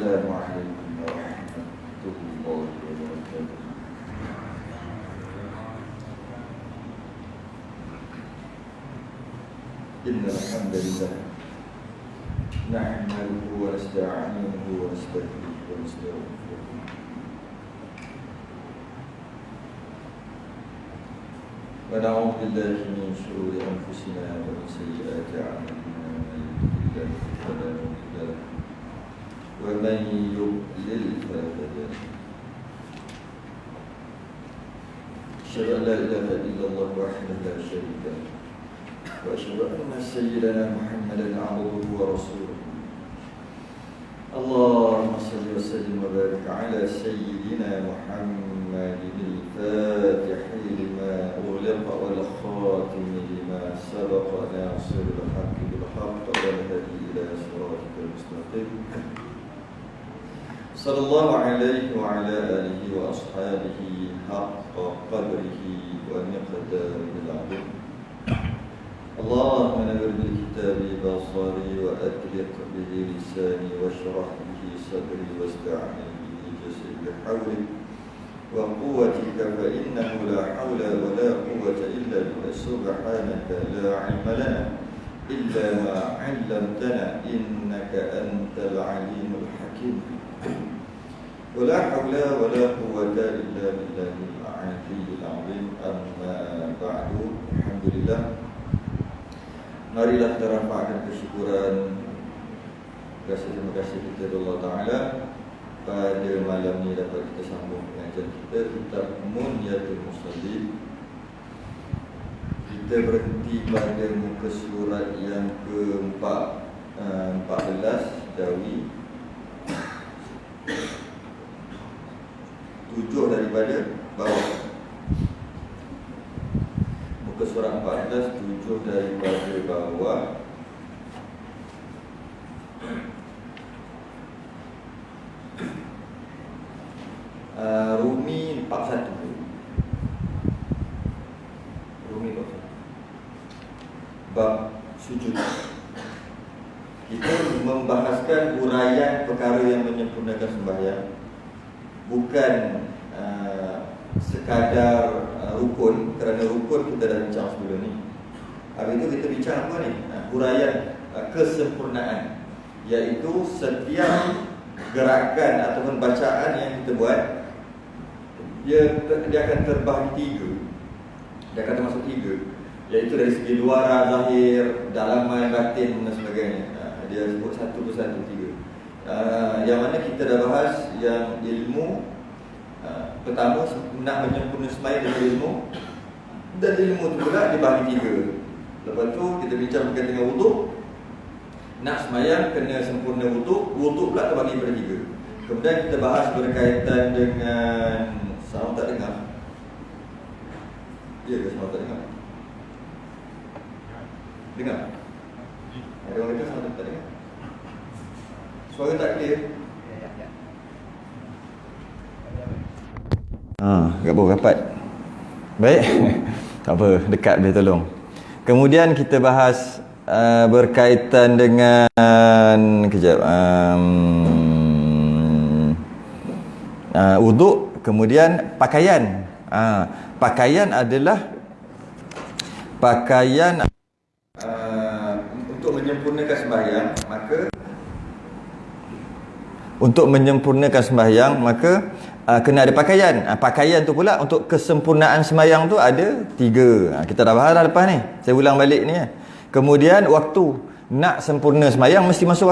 Assalamualaikum warahmatullahi wabarakatuh. Innal hamdalillah nahmaduhu wa nasta'inuhu wa nastaghfiruhu wa nastaghfiruh. Wa na'udzu billahi min shururi anfusina wa min sayyiati a'malina. Man yahdihillahu fala mudilla lahu wa man yudlil fala hadiya lahu. Asyhadu an la ilaha illallah wahdahu la syarika lahu wa asyhadu anna sayyidana Muhammadan 'abduhu wa rasuluh. Allahumma shalli wa sallim wa barik 'ala sayyidina Muhammadin al-Fatihi lima ughliqa wal khatimi lima sabaqa nasiril haqqi bil haqqi wal hadi ila siratal mustaqim. Sallallahu alaihi wa ala alihi wa ashabihi haqqa qadrihi wa miqdarihi al-'azim. Allahumma nawwir bil kitabi basari wa atliq bihi lisani washrah bihi sadri wasta'in bihi jasadi bihawlik wa quwwatika fa innahu la hawla wa la quwwata illa bika subhanaka la 'ilma lana illa ma 'allamtana innaka antal 'alimul hakim. Wa la hawla wa la quwwata illa billahil 'aliyyil 'azim. Amma ba'du. Alhamdulillah, marilah kita rafa'kan kesyukuran, terima kasih kita kepada Allah Ta'ala. Pada malam ni dapat kita sambung pengajian kita, kitab Munyatul Muslim. Kita berhenti pada muka surat yang ke-14, Jawi 7 daripada bawah. Muka surat 14, 7 daripada bawah. Rumi 41. Rumi 41. Bab sujud. Kita membahaskan huraian perkara yang menyempurnakan sembahyang, bukan sekadar rukun. Kerana rukun kita dah bincang sebelum ni. Habis itu kita bincang apa ni? Huraian kesempurnaan, iaitu setiap gerakan ataupun bacaan yang kita buat, dia akan terbahagi 3. Dia akan termasuk 3, iaitu dari segi luar, zahir, dalaman, batin dan sebagainya. Dia sebut satu persatu 3. Yang mana kita dah bahas yang ilmu. Pertama, nak menyempurnakan sembahyang dengan ilmu, dan ilmu tu pula dibahagi 3. Lepas tu kita bincang berkaitan dengan wuduk. Nak sembahyang kena sempurna wuduk, wuduk pula terbagi pada 3. Kemudian kita bahas berkaitan dengan sound tak dengar. Ya ke sound tak dengar? Dengar? Ada orang kata sound tak dengar? Suara tak clear? Tak apa, rapat. Baik. Tak apa, dekat boleh tolong. Kemudian kita bahas berkaitan dengan kejap wuduk, kemudian pakaian. Pakaian adalah pakaian untuk menyempurnakan sembahyang, maka kena ada pakaian. Pakaian tu pula untuk kesempurnaan sembahyang tu ada 3. Kita dah bahas dah lepas ni. Saya ulang balik ni. Kemudian waktu. Nak sempurna sembahyang mesti masuk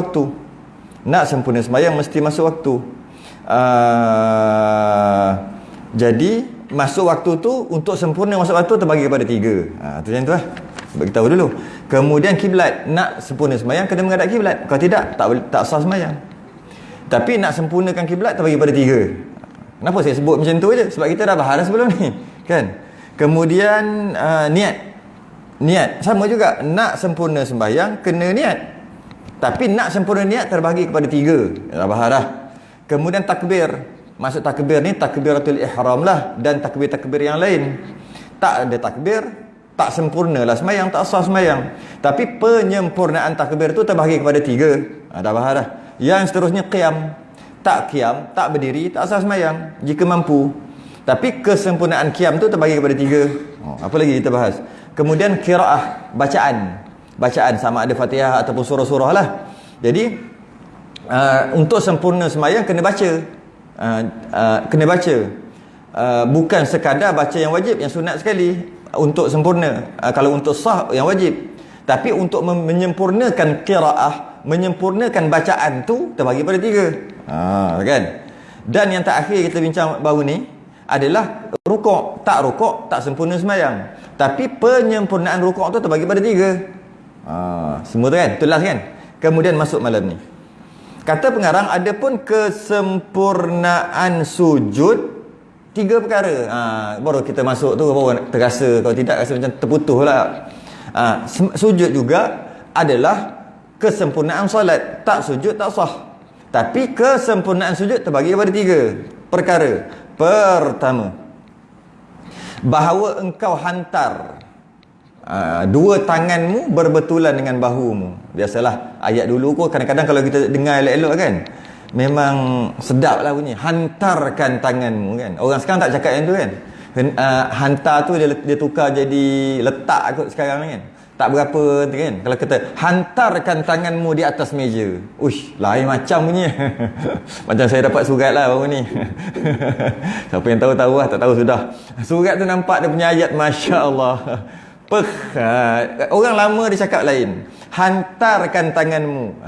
waktu. Jadi masuk waktu tu, untuk sempurna masuk waktu terbagi kepada 3. Tu macam tu lah. Bagi tahu dulu. Kemudian kiblat. Nak sempurna sembahyang kena menghadap kiblat. Kalau tidak, tak sah sembahyang. Tapi nak sempurnakan kiblat terbagi pada 3. Kenapa saya sebut macam tu je? Sebab kita dah bahas sebelum ni, kan? Kemudian niat sama juga. Nak sempurna sembahyang kena niat. Tapi nak sempurna niat terbahagi kepada 3. Dah bahas dah. Kemudian takbir. Maksud takbir ni takbiratul ihram lah, dan takbir-takbir yang lain. Tak ada takbir, tak sempurnalah sembahyang, tak sah sembahyang. Tapi penyempurnaan takbir tu terbahagi kepada 3. Dah bahas dah. Yang seterusnya qiyam. tak qiyam, tak berdiri, tak sah sembahyang jika mampu. Tapi kesempurnaan qiyam tu terbagi kepada 3. Apa lagi kita bahas? Kemudian qiraah, bacaan sama ada Fatihah ataupun surah-surah lah. Jadi untuk sempurna sembahyang kena baca. Bukan sekadar baca yang wajib, yang sunat sekali untuk sempurna. Kalau untuk sah yang wajib. Tapi untuk menyempurnakan qiraah, menyempurnakan bacaan tu terbagi pada 3. Kan? Dan yang terakhir kita bincang baru ni adalah rukuk. Tak rukuk, tak sempurna sembahyang. Tapi penyempurnaan rukuk tu terbagi pada 3. Semua tu kan? Tu last kan? Kemudian masuk malam ni. Kata pengarang, ada pun kesempurnaan sujud 3 perkara. Baru kita masuk tu baru terasa. Kalau tidak rasa macam terputus lah. Sujud juga adalah kesempurnaan solat. Tak sujud tak sah. Tapi kesempurnaan sujud terbagi pada 3 perkara. Pertama, bahawa engkau hantar 2 tanganmu berbetulan dengan bahumu. Biasalah ayat dulu ko kadang-kadang kalau kita dengar elok-elok kan, memang sedap lah bunyi. Hantarkan tanganmu kan. Orang sekarang tak cakap yang tu kan. Hantar tu dia tukar jadi letak kot sekarang kan. Tak berapa tu kan. Kalau kata hantarkan tanganmu di atas meja. Uish, lain macam bunyi. Macam saya dapat surat lah baru ni. Siapa yang tahu-tahu lah, tak tahu sudah. Surat tu nampak dia punya ayat, Masya Allah. Orang lama dia cakap lain. Hantarkan tanganmu.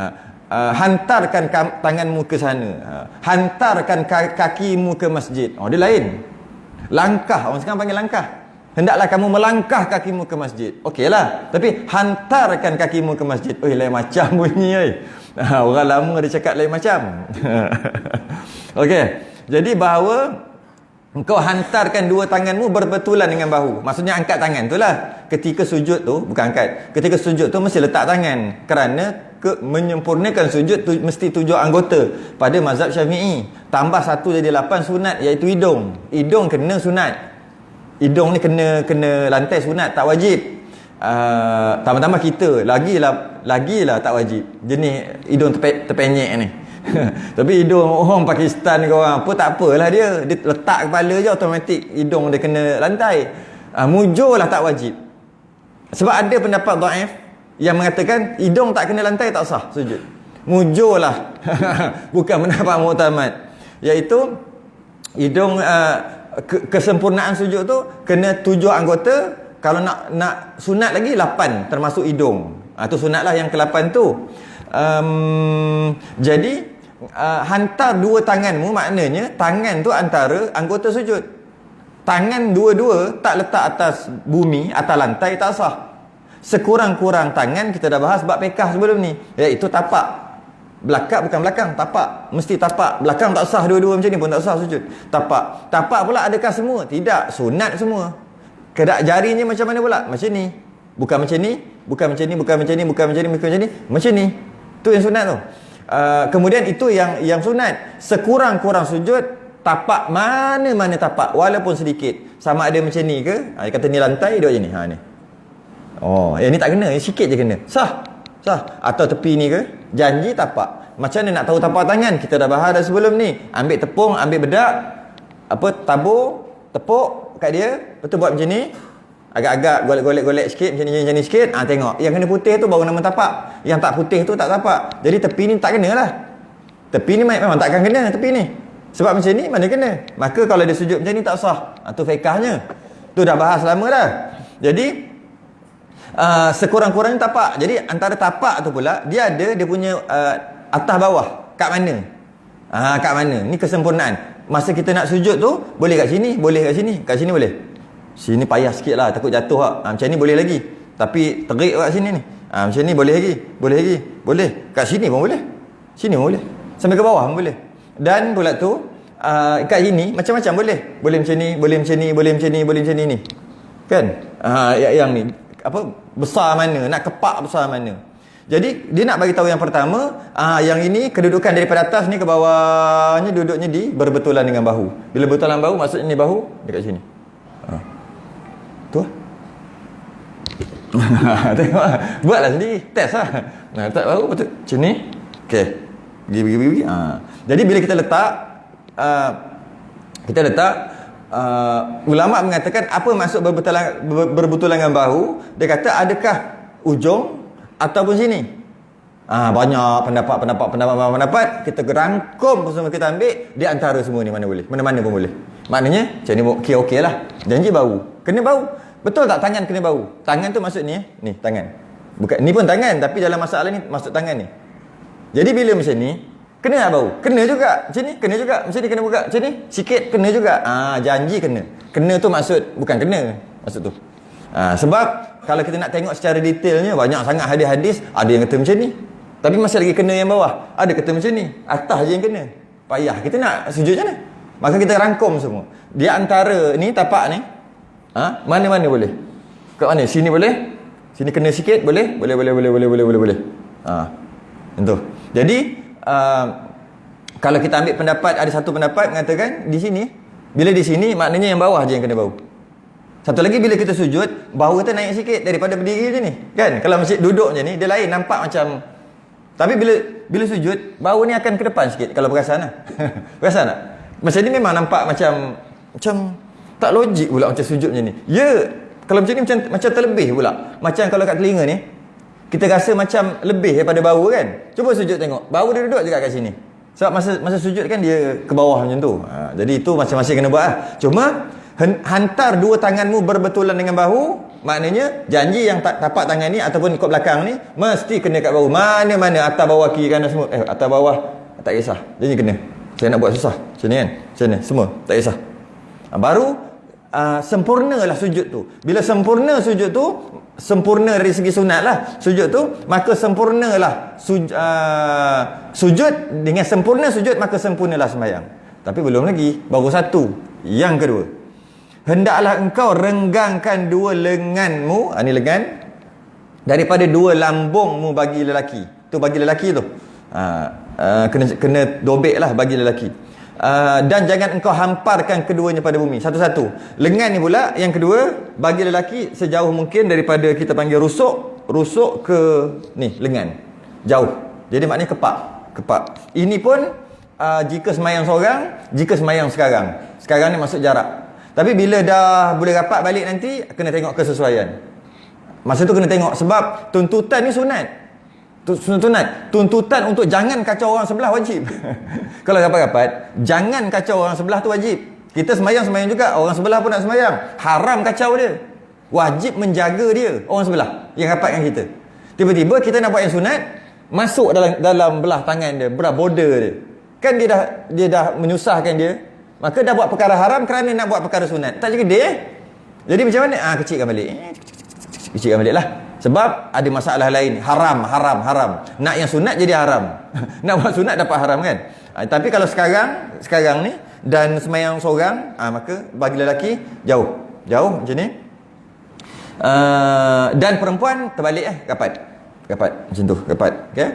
Hantarkan tanganmu ke sana. Hantarkan kakimu ke masjid. Dia lain. Langkah, orang sekarang panggil langkah. Hendaklah kamu melangkah kakimu ke masjid. Okeylah. Tapi hantarkan kakimu ke masjid. Lain macam bunyi. Orang lama dia cakap lain macam. Okey. Jadi bahawa engkau hantarkan 2 tanganmu berbetulan dengan bahu. Maksudnya angkat tangan tu lah. Ketika sujud tu, bukan angkat. Ketika sujud tu mesti letak tangan. Kerana menyempurnakan sujud tu mesti 7 anggota. Pada mazhab Syafi'i. Tambah 1 jadi 8 sunat, iaitu hidung. Hidung kena sunat. Hidung ni kena lantai sunat, tak wajib. Tambah-tambah kita lagilah tak wajib. Jenis hidung terpenyek ni. Tapi hidung orang Pakistan ke orang apa, tak apalah dia letak kepala je automatik hidung dia kena lantai. Mujur lah tak wajib. Sebab ada pendapat dhaif yang mengatakan hidung tak kena lantai tak sah sujud. Mujur lah. Bukan pendapat muktamad. Iaitu hidung kesempurnaan sujud tu kena 7 anggota. Kalau nak sunat lagi 8 termasuk hidung. Tu sunat lah yang ke-8 tu. Jadi hantar 2 tanganmu, maknanya tangan tu antara anggota sujud. Tangan dua-dua tak letak atas bumi, atas lantai, tak sah. Sekurang-kurang tangan, kita dah bahas bab pekah sebelum ni, iaitu tapak. Belakang bukan belakang, tapak. Mesti tapak. Belakang tak sah, dua-dua macam ni pun tak sah sujud. Tapak. Tapak pula adakah semua? Tidak, sunat semua. Kedak jarinya macam mana pula? Macam ni. Bukan macam ni, bukan macam ni, bukan macam ni, bukan macam ni, bukan macam ni. Macam ni. Tu yang sunat tu. Kemudian itu yang sunat. Sekurang-kurang sujud, tapak mana-mana tapak, walaupun sedikit. Sama ada macam ni ke? Dia kata ni lantai, dia macam ni. Ni. Yang ni tak kena, yang sikit je kena. Sah. Atau tepi ni ke? Janji tapak. Macam mana nak tahu tapak tangan? Kita dah bahas dah sebelum ni. Ambil tepung, ambil bedak, tabur, tepuk kat dia, lepas tu buat macam ni. Agak-agak golek-golek sikit, macam ni sikit. Tengok. Yang kena putih tu baru nama tapak. Yang tak putih tu tak tapak. Jadi tepi ni tak kena lah. Tepi ni memang takkan kena tepi ni. Sebab macam ni mana kena. Maka kalau dia sujud macam ni tak sah. Tu fiqahnya. Tu dah bahas lama dah. Jadi sekurang-kurangnya tapak. Jadi antara tapak tu pula dia punya atas bawah. Kat mana? Kat mana? Ni kesempurnaan. Masa kita nak sujud tu, boleh kat sini, boleh kat sini. Kat sini boleh. Sini payah sikit lah, takut jatuh lah. Macam ni boleh lagi. Tapi terik kat sini ni. Macam ni boleh lagi. Boleh. Kat sini pun boleh. Sini pun boleh. Sampai ke bawah pun boleh. Dan pula tu kat sini macam-macam boleh. Boleh macam ni, boleh macam ni, boleh macam ni, boleh macam ni. Kan? Yang ni apa besar mana, nak kepak besar mana. Jadi dia nak bagi tahu yang pertama, yang ini kedudukan daripada atas ni ke bawahnya duduknya di berbetulan dengan bahu. Bila berbetulan bahu maksudnya ni bahu dekat sini. Tu. Tengok, buatlah sendiri, test lah. Tak bahu betul macam ni. Okey. Pergi. Jadi bila kita letak ulama mengatakan apa maksud berbetulan dengan bahu. Dia kata adakah ujung ataupun sini. Banyak pendapat. Kita rangkum semua, kita ambil di antara semua ni, mana-mana pun boleh. Maknanya macam ni okey lah. Janji bau. Kena bau. Betul tak tangan kena bau? Tangan tu maksud ni ni tangan. Bukan ni pun tangan, tapi dalam masalah ni maksud tangan ni. Jadi bila macam ni kena tak bau? Kena juga. Macam ni kena juga. Macam ni kena buka. Macam ni sikit kena juga. Janji kena. Kena tu maksud bukan kena. Maksud tu. Sebab kalau kita nak tengok secara detailnya, banyak sangat hadis-hadis, ada yang kata macam ni. Tapi masih lagi kena yang bawah. Ada kata macam ni. Atas je yang kena. Payah. Kita nak sujud macam mana? Maka kita rangkum semua. Di antara ni tapak ni, mana-mana boleh. Kat mana? Sini boleh. Sini kena sikit boleh. Boleh. Itu. Jadi kalau kita ambil pendapat, ada satu pendapat mengatakan di sini, bila di sini maknanya yang bawah je yang kena bau. Satu lagi, bila kita sujud, bahu kita naik sikit daripada berdiri macam ni. Kan? Kalau masih duduk macam ni, dia lain, nampak macam. Tapi bila sujud, bahu ni akan ke depan sikit kalau perasan lah. Perasan tak? Macam ni memang nampak macam tak logik pula macam sujud macam ni. Ya, kalau macam ni macam terlebih pula. Macam kalau kat telinga ni, kita rasa macam lebih daripada bahu kan. Cuba sujud tengok. Bahu dia duduk juga kat sini. Sebab masa sujud kan dia ke bawah macam tu. Jadi itu masing-masing kena buat lah. Cuma hantar dua tanganmu berbetulan dengan bahu, maknanya janji yang tapak tangan ni ataupun kot belakang ni mesti kena kat bahu. Mana-mana atas bawah kiri kanan semua. Atas bawah tak kisah. Janji kena. Saya nak buat susah. Macam ni kan. Macam ni semua tak kisah. Baru sempurnalah sujud tu. Bila sempurna sujud tu, sempurna dari segi sunat lah sujud tu, maka sempurnalah sujud. Dengan sempurna sujud, maka sempurnalah sembahyang. Tapi belum lagi, baru satu. Yang kedua, hendaklah engkau renggangkan dua lenganmu, ni lengan, daripada dua lambungmu bagi lelaki. Tu bagi lelaki tu. Kena dobek lah bagi lelaki. Dan jangan engkau hamparkan keduanya pada bumi. Satu-satu. Lengan ni pula, yang kedua, bagi lelaki sejauh mungkin daripada kita panggil rusuk ke ni lengan. Jauh. Jadi maknanya kepak. Ini pun jika semayang seorang, jika semayang sekarang. Sekarang ni maksud jarak. Tapi bila dah boleh rapat balik nanti, kena tengok kesesuaian. Masa tu kena tengok, sebab tuntutan ni sunat. Tuntutan untuk jangan kacau orang sebelah wajib. Kalau rapat-rapat, jangan kacau orang sebelah tu wajib. Kita semayang juga, orang sebelah pun nak semayang. Haram kacau dia. Wajib menjaga dia, orang sebelah yang rapat dengan kita. Tiba-tiba kita nak buat yang sunat, masuk dalam belah tangan dia, belah border dia. Kan dia dah menyusahkan dia. Maka dah buat perkara haram kerana nak buat perkara sunat. Tak jadi dia. Jadi macam mana? Kecilkan balik lah. Sebab ada masalah lain. Haram. Nak yang sunat jadi haram. Nak buat sunat dapat haram kan. Tapi kalau sekarang ni dan semayang seorang, maka bagi lelaki jauh macam ni. Dan perempuan terbalik rapat macam tu, rapat. Okay?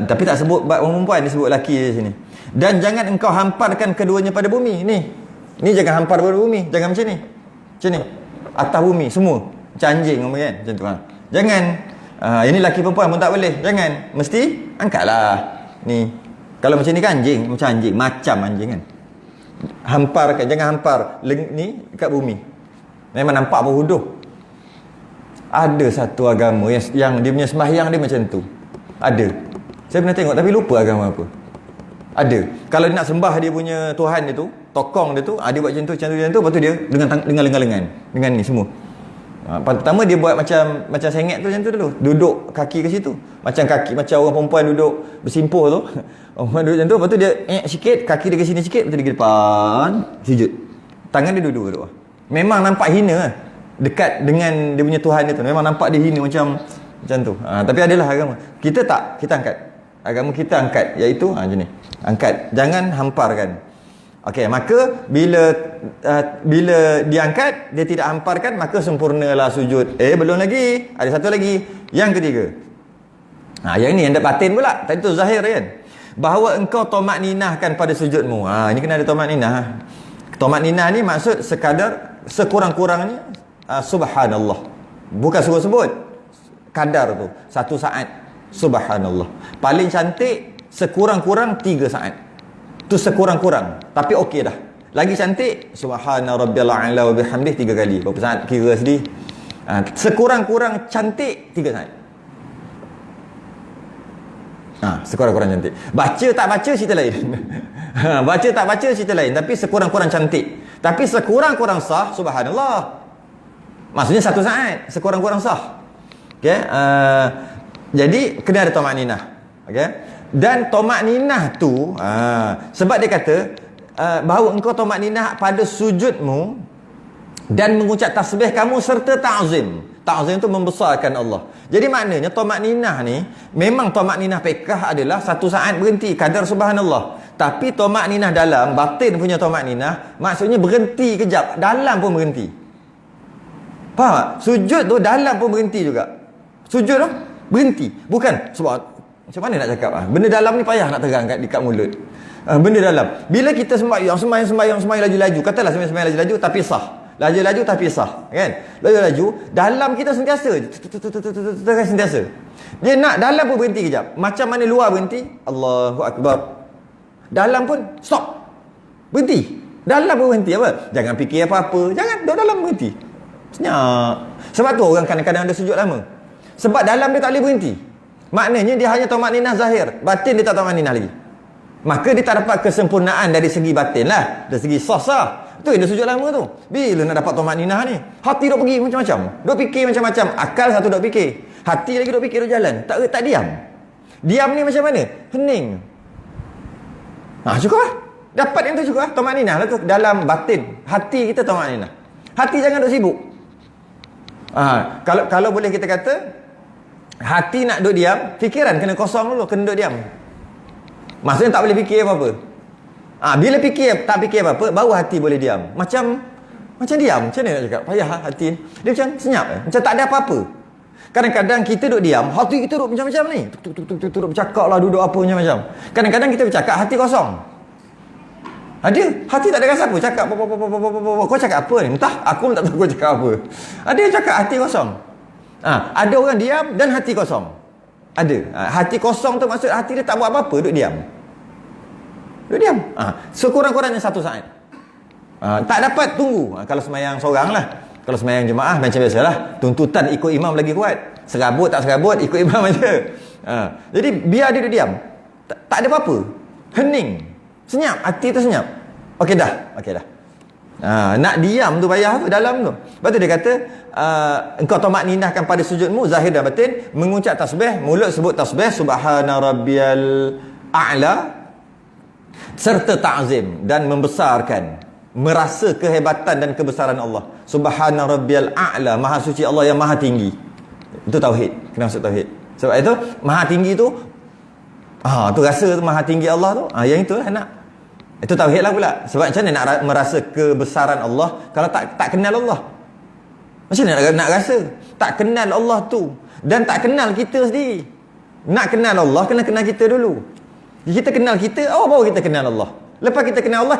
Tapi tak sebut perempuan, dia sebut lelaki di sini. Dan jangan engkau hamparkan keduanya pada bumi. Ni jangan hampar pada bumi. Jangan macam ni. Atas bumi semua. Macam anjing kan. Macam tu. Jangan. Ini lelaki perempuan pun tak boleh. Jangan. Mesti angkatlah. Ni. Kalau macam ni kan anjing. Macam anjing kan. Hamparkan. Jangan hampar ni kat bumi. Memang nampak berhuduh. Ada satu agama yang dia punya sembahyang dia macam tu. Ada. Saya pernah tengok tapi lupa agama apa. Ada. Kalau dia nak sembah dia punya Tuhan dia tu, tokong dia tu, dia buat macam tu. Lepas tu dia dengan lengan. Dengan ni semua. Pertama dia buat macam sengit tu macam tu dulu. Duduk kaki ke situ. Macam orang perempuan duduk bersimpuh tu. Orang duduk macam tu. Lepas tu dia sikit, kaki dia ke sini sikit, lepas tu dia ke depan, sujud. Tangan dia duduk. Memang nampak hina dekat dengan dia punya Tuhan dia tu. Memang nampak dia hina macam tu. Tapi adalah agama. Kita tak, kita angkat. Agama kita angkat, iaitu macam ni. Angkat, jangan hamparkan. Okey, maka bila diangkat, dia tidak hamparkan, maka sempurnalah sujud. Belum lagi, ada satu lagi, yang ketiga. Yang ni yang batin pula. Tadi tu zahir kan. Bahawa engkau tomak ninahkan pada sujudmu. Ini kena ada tomak ninah. Tomak ninah ni maksud sekurang-kurangnya subhanallah. Bukan sebut-sebut kadar tu, 1 saat subhanallah. Paling cantik sekurang-kurang 3 saat. Tu sekurang-kurang. Tapi okey dah. Lagi cantik, subhana rabbiyal a'la wa bihamdih 3 kali. Berapa saat kira sedih? Sekurang-kurang cantik 3 saat. Sekurang-kurang cantik. Baca tak baca cerita lain. Baca tak baca cerita lain. Tapi sekurang-kurang cantik. Tapi sekurang-kurang sah, subhanallah. Maksudnya 1 saat. Sekurang-kurang sah. Okay? Jadi kena ada tamakninah. Okay? Dan tamakninah tu sebab dia kata bahawa engkau tamakninah pada sujudmu dan mengucap tasbih kamu serta ta'zim. Ta'zim itu membesarkan Allah. Jadi maknanya tamakninah ni, memang tamakninah fiqh adalah 1 saat berhenti kadar subhanallah. Tapi tamakninah dalam batin punya tamakninah maksudnya berhenti kejap, dalam pun berhenti. Faham tak? Sujud tu dalam pun berhenti juga. Sujud tu berhenti. Bukan sebab macam mana nak cakap benda dalam ni payah nak terang dekat mulut. Benda dalam. Bila kita sembahyang laju-laju, katalah sembahyang laju-laju tapi sah. Laju-laju tapi sah, kan? Laju-laju, dalam kita sentiasa sentiasa. Dia nak dalam pun berhenti kejap. Macam mana luar berhenti? Allahu akbar. Dalam pun stop. Berhenti. Dalam pun berhenti apa? Jangan fikir apa-apa. Jangan, duduk dalam berhenti. Senyap. Sebab tu orang kadang-kadang ada sujud lama. Sebab dalam dia tak boleh berhenti. Maknanya dia hanya tamakninah zahir, batin dia tak tamakninah lagi. Maka dia tak dapat kesempurnaan dari segi batin lah, dari segi sah. Tu yang dia sujud lama tu. Bila nak dapat tamakninah ni? Hati duk pergi macam-macam, duk fikir macam-macam. Akal satu duk fikir, hati lagi duk fikir, duk jalan. Tak diam. Diam ni macam mana? Hening. Cukup lah. Dapat yang tu cukup lah. Tamakninah lah tu dalam batin. Hati kita tamakninah. Hati jangan duk sibuk. Kalau boleh kita kata hati nak duduk diam, fikiran kena kosong dulu, kena duduk diam. Maksudnya tak boleh fikir apa-apa. Bila tak fikir apa-apa, baru hati boleh diam. Macam diam. Macam mana nak cakap? Payah hati. Dia macam senyap. Macam tak ada apa-apa. Kadang-kadang kita duduk diam, hati kita duduk macam-macam ni. Duduk bercakap lah, duduk apa macam-macam. Kadang-kadang kita bercakap, hati kosong. Ada. Hati tak ada rasa apa. Cakap apa. Kau cakap apa ni? Entah. Aku pun tak tahu kau cakap apa. Ada yang cakap hati kosong. Ada orang diam dan hati kosong. Ada. Hati kosong tu maksud hati dia tak buat apa-apa, duduk diam. Duduk diam. Sekurang-kurangnya 1 saat. Tak dapat tunggu. Kalau semayang seorang lah. Kalau semayang jemaah macam biasalah. Tuntutan ikut imam lagi kuat. Serabut tak serabut, ikut imam aja. Jadi biar dia duduk diam. Tak ada apa-apa. Hening. Senyap. Hati tu senyap. Okey dah. Nak diam tu payah tu dalam tu. Lepas tu dia kata engkau tamakninahkan pada sujudmu zahir dan batin, mengucap tasbih, mulut sebut tasbih subhana rabbiyal a'la, serta ta'zim dan membesarkan, merasa kehebatan dan kebesaran Allah. Subhana rabbiyal a'la, maha suci Allah yang maha tinggi. Itu tauhid. Kena masuk tauhid. Sebab itu maha tinggi tu tu rasa tu maha tinggi Allah tu, yang itulah nak. Itu tauhid lah pula. Sebab macam mana nak merasa kebesaran Allah kalau tak kenal Allah? Macam mana nak rasa? Tak kenal Allah tu. Dan tak kenal kita sendiri. Nak kenal Allah, kena kenal kita dulu. Kita kenal kita, baru kita kenal Allah. Lepas kita kenal Allah,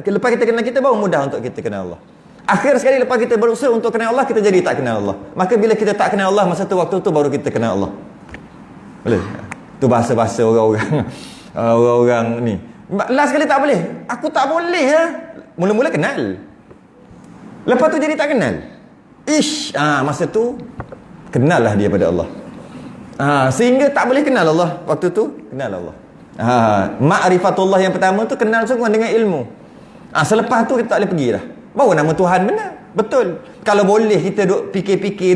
lepas kita kenal kita, baru mudah untuk kita kenal Allah. Akhir sekali lepas kita berusaha untuk kenal Allah, kita jadi tak kenal Allah. Maka bila kita tak kenal Allah, masa tu waktu tu baru kita kenal Allah. Boleh? Tu bahasa-bahasa orang ni. Last sekali tak boleh. Aku tak boleh lah. Mula-mula kenal. Lepas tu jadi tak kenal. Masa tu kenal lah dia pada Allah. Sehingga tak boleh kenal Allah. Waktu tu kenal Allah. Ma'rifatullah yang pertama tu kenal sungguh dengan ilmu. Selepas tu kita tak boleh pergi dah. Baru nama Tuhan benar. Betul. Kalau boleh kita duduk fikir-fikir,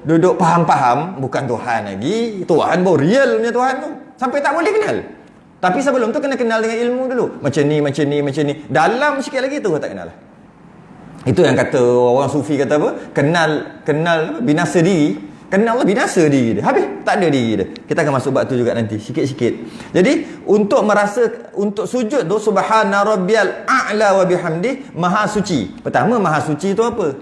duduk faham-faham, bukan Tuhan lagi. Tuhan baru real punya Tuhan tu. Sampai tak boleh kenal. Tapi sebelum tu kena kenal dengan ilmu dulu. Macam ni. Dalam sikit lagi tu tak kenal lah. Itu yang kata orang sufi kata apa? Kenal binasa diri. Kenal Allah binasa diri dia. Habis tak ada diri dia. Kita akan masuk bab tu juga nanti sikit-sikit. Jadi untuk sujud tu subhana rabbiyal a'la wa bihamdi, maha suci. Pertama maha suci tu apa?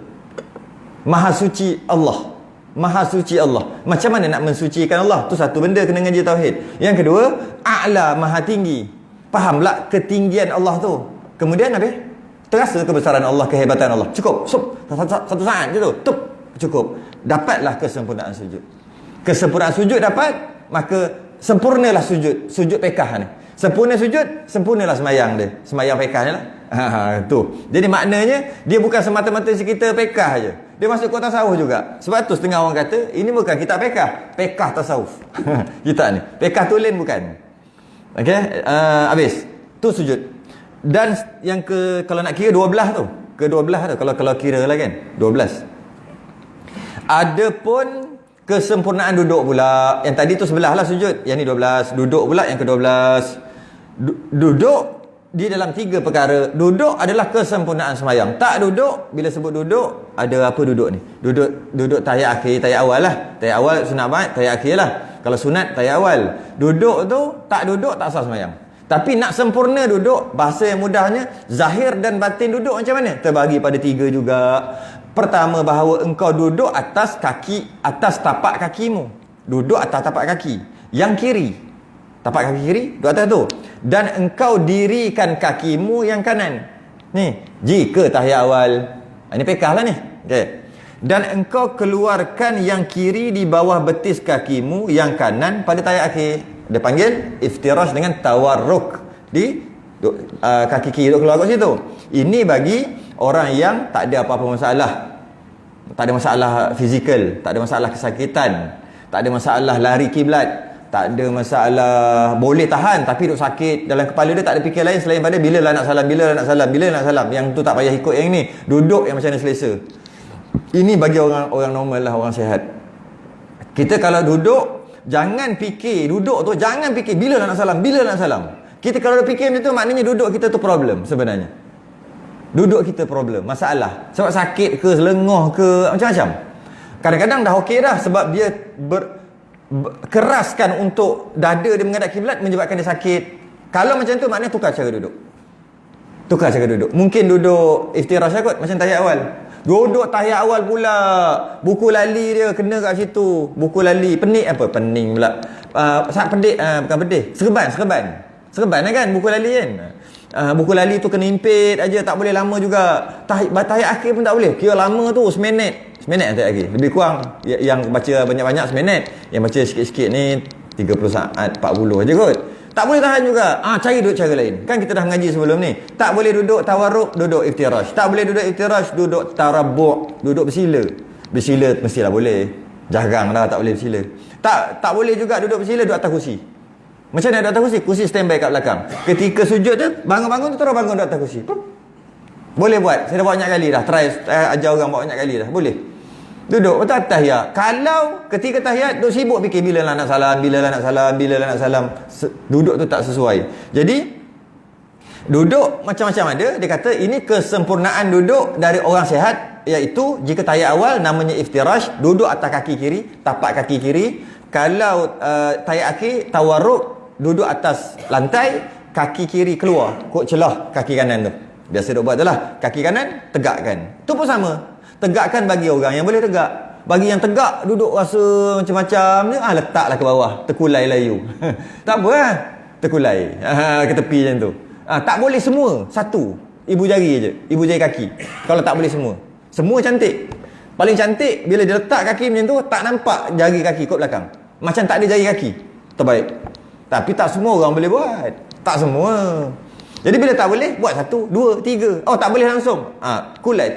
Maha suci Allah. Maha suci Allah. Macam mana nak mensucikan Allah? Tu satu benda kena ngaji tauhid. Yang kedua, a'la, maha tinggi. Fahamlah ketinggian Allah tu. Kemudian habis terasa kebesaran Allah, kehebatan Allah. Cukup. Satu saat je tu. Cukup. Dapatlah kesempurnaan sujud. Kesempurnaan sujud dapat, maka sempurnalah sujud pekah ni. Sempurna sujud, sempurnalah semayang dia. Semayang pekah ni lah. Tu. Jadi maknanya dia bukan semata-mata sekitar pekah je. Dia masuk ke tasawuf juga. Sebab tu setengah orang kata ini bukan kitab pekah, pekah tasawuf. Kitab ni. Pekah tulen bukan. Okey, habis. Tu sujud. Dan yang kalau nak kira 12 tu. Ke-12 tu kalau kira lah kan. 12. Adapun kesempurnaan duduk pula. Yang tadi tu sebelah lah sujud. Yang ni 12. Duduk pula yang ke-12. Duduk di dalam 3 perkara. Duduk adalah kesempurnaan semayang. Tak duduk, bila sebut duduk, ada apa duduk ni? Duduk tahiyat akhir, tahiyat awal lah. Tahiyat awal sunat banget, tahiyat akhir lah. Kalau sunat, tahiyat awal. Duduk tu, tak duduk, tak sah semayang. Tapi nak sempurna duduk, bahasa yang mudahnya, zahir dan batin duduk macam mana? Terbagi pada 3 juga. Pertama, bahawa engkau duduk atas tapak kakimu. Duduk atas tapak kaki. Yang kiri. Tapak kaki kiri, duduk atas tu. Dan engkau dirikan kakimu yang kanan. Ni, jika tahiyat awal. Ini pekah lah ni. Okay. Dan engkau keluarkan yang kiri di bawah betis kakimu yang kanan pada tahiyat akhir. Dia panggil iftirash dengan tawarruk. Di kaki kiri tu keluar kat situ. Ini bagi orang yang tak ada apa-apa masalah. Tak ada masalah fizikal, tak ada masalah kesakitan, tak ada masalah lari kiblat, tak ada masalah boleh tahan tapi duk sakit, dalam kepala dia tak ada fikir lain selain pada bila lah nak salam, bila lah nak salam, bila lah nak salam. Yang tu tak payah ikut yang ni. Duduk yang macam mana selesa. Ini bagi orang normal lah, orang sihat. Kita kalau duduk, jangan fikir duduk tu, jangan fikir bila lah nak salam, bila lah nak salam. Kita kalau dah fikir macam tu, maknanya duduk kita tu problem sebenarnya. Duduk kita problem, masalah. Sebab sakit ke, selengoh ke, macam-macam. Kadang-kadang dah okey dah sebab dia keraskan untuk dada dia menghadap kiblat menyebabkan dia sakit. Kalau macam tu maknanya tukar cara duduk. Tukar cara duduk. Mungkin duduk iftirash kot macam tahiyat awal. Duduk tahiyat awal pula. Buku lali dia kena kat situ. Buku lali pening apa? Pening pula. Sangat pedik, bukan pedih. Serban lah kan buku lali kan. Buku lali tu kena impit aja, tak boleh lama juga. Tahiyat akhir pun tak boleh. Kira lama tu seminit tahiyat akhir. Lebih kurang yang baca banyak-banyak seminit. Yang baca sikit-sikit ni 30 saat, 40 aja kot. Tak boleh tahan juga. Cari duduk cara lain. Kan kita dah mengaji sebelum ni. Tak boleh duduk tawarruk, duduk iftirash. Tak boleh duduk iftirash, duduk tarabbu', duduk bersila. Bersila mestilah boleh. Jarang lah tak boleh bersila. Tak boleh juga duduk bersila, duduk atas kursi. Macam mana duduk atas kursi? Kursi standby kat belakang. Ketika sujud tu, bangun-bangun tu terus bangun duduk atas kursi. Boleh buat. Saya dah buat banyak kali dah. Try ajar orang buat banyak kali dah. Boleh. Duduk betul tahiyat. Kalau ketika tahiyat duk sibuk fikir bila lah nak salam, bila lah nak salam, bila lah nak salam, duduk tu tak sesuai. Jadi duduk macam-macam ada. Dia kata ini kesempurnaan duduk dari orang sihat, iaitu jika tahiyat awal namanya iftirash, duduk atas kaki kiri, tapak kaki kiri. Kalau tahiyat akhir tawarruk, duduk atas lantai, kaki kiri keluar, kok celah kaki kanan tu. Biasa duk buat tu lah. Kaki kanan tegakkan. Tu pun sama. Tegakkan bagi orang yang boleh tegak. Bagi yang tegak, duduk rasa macam-macam ni, letaklah ke bawah. Terkulai layu. Tak apa lah. Terkulai. Ke tepi macam tu. Tak boleh semua. Satu. Ibu jari je. Ibu jari kaki. Kalau tak boleh semua. Semua cantik. Paling cantik, bila dia letak kaki macam tu, tak nampak jari kaki kot belakang. Macam tak ada jari kaki. Terbaik. Tapi tak semua orang boleh buat. Tak semua. Jadi bila tak boleh, buat 1, 2, 3. Oh, tak boleh langsung.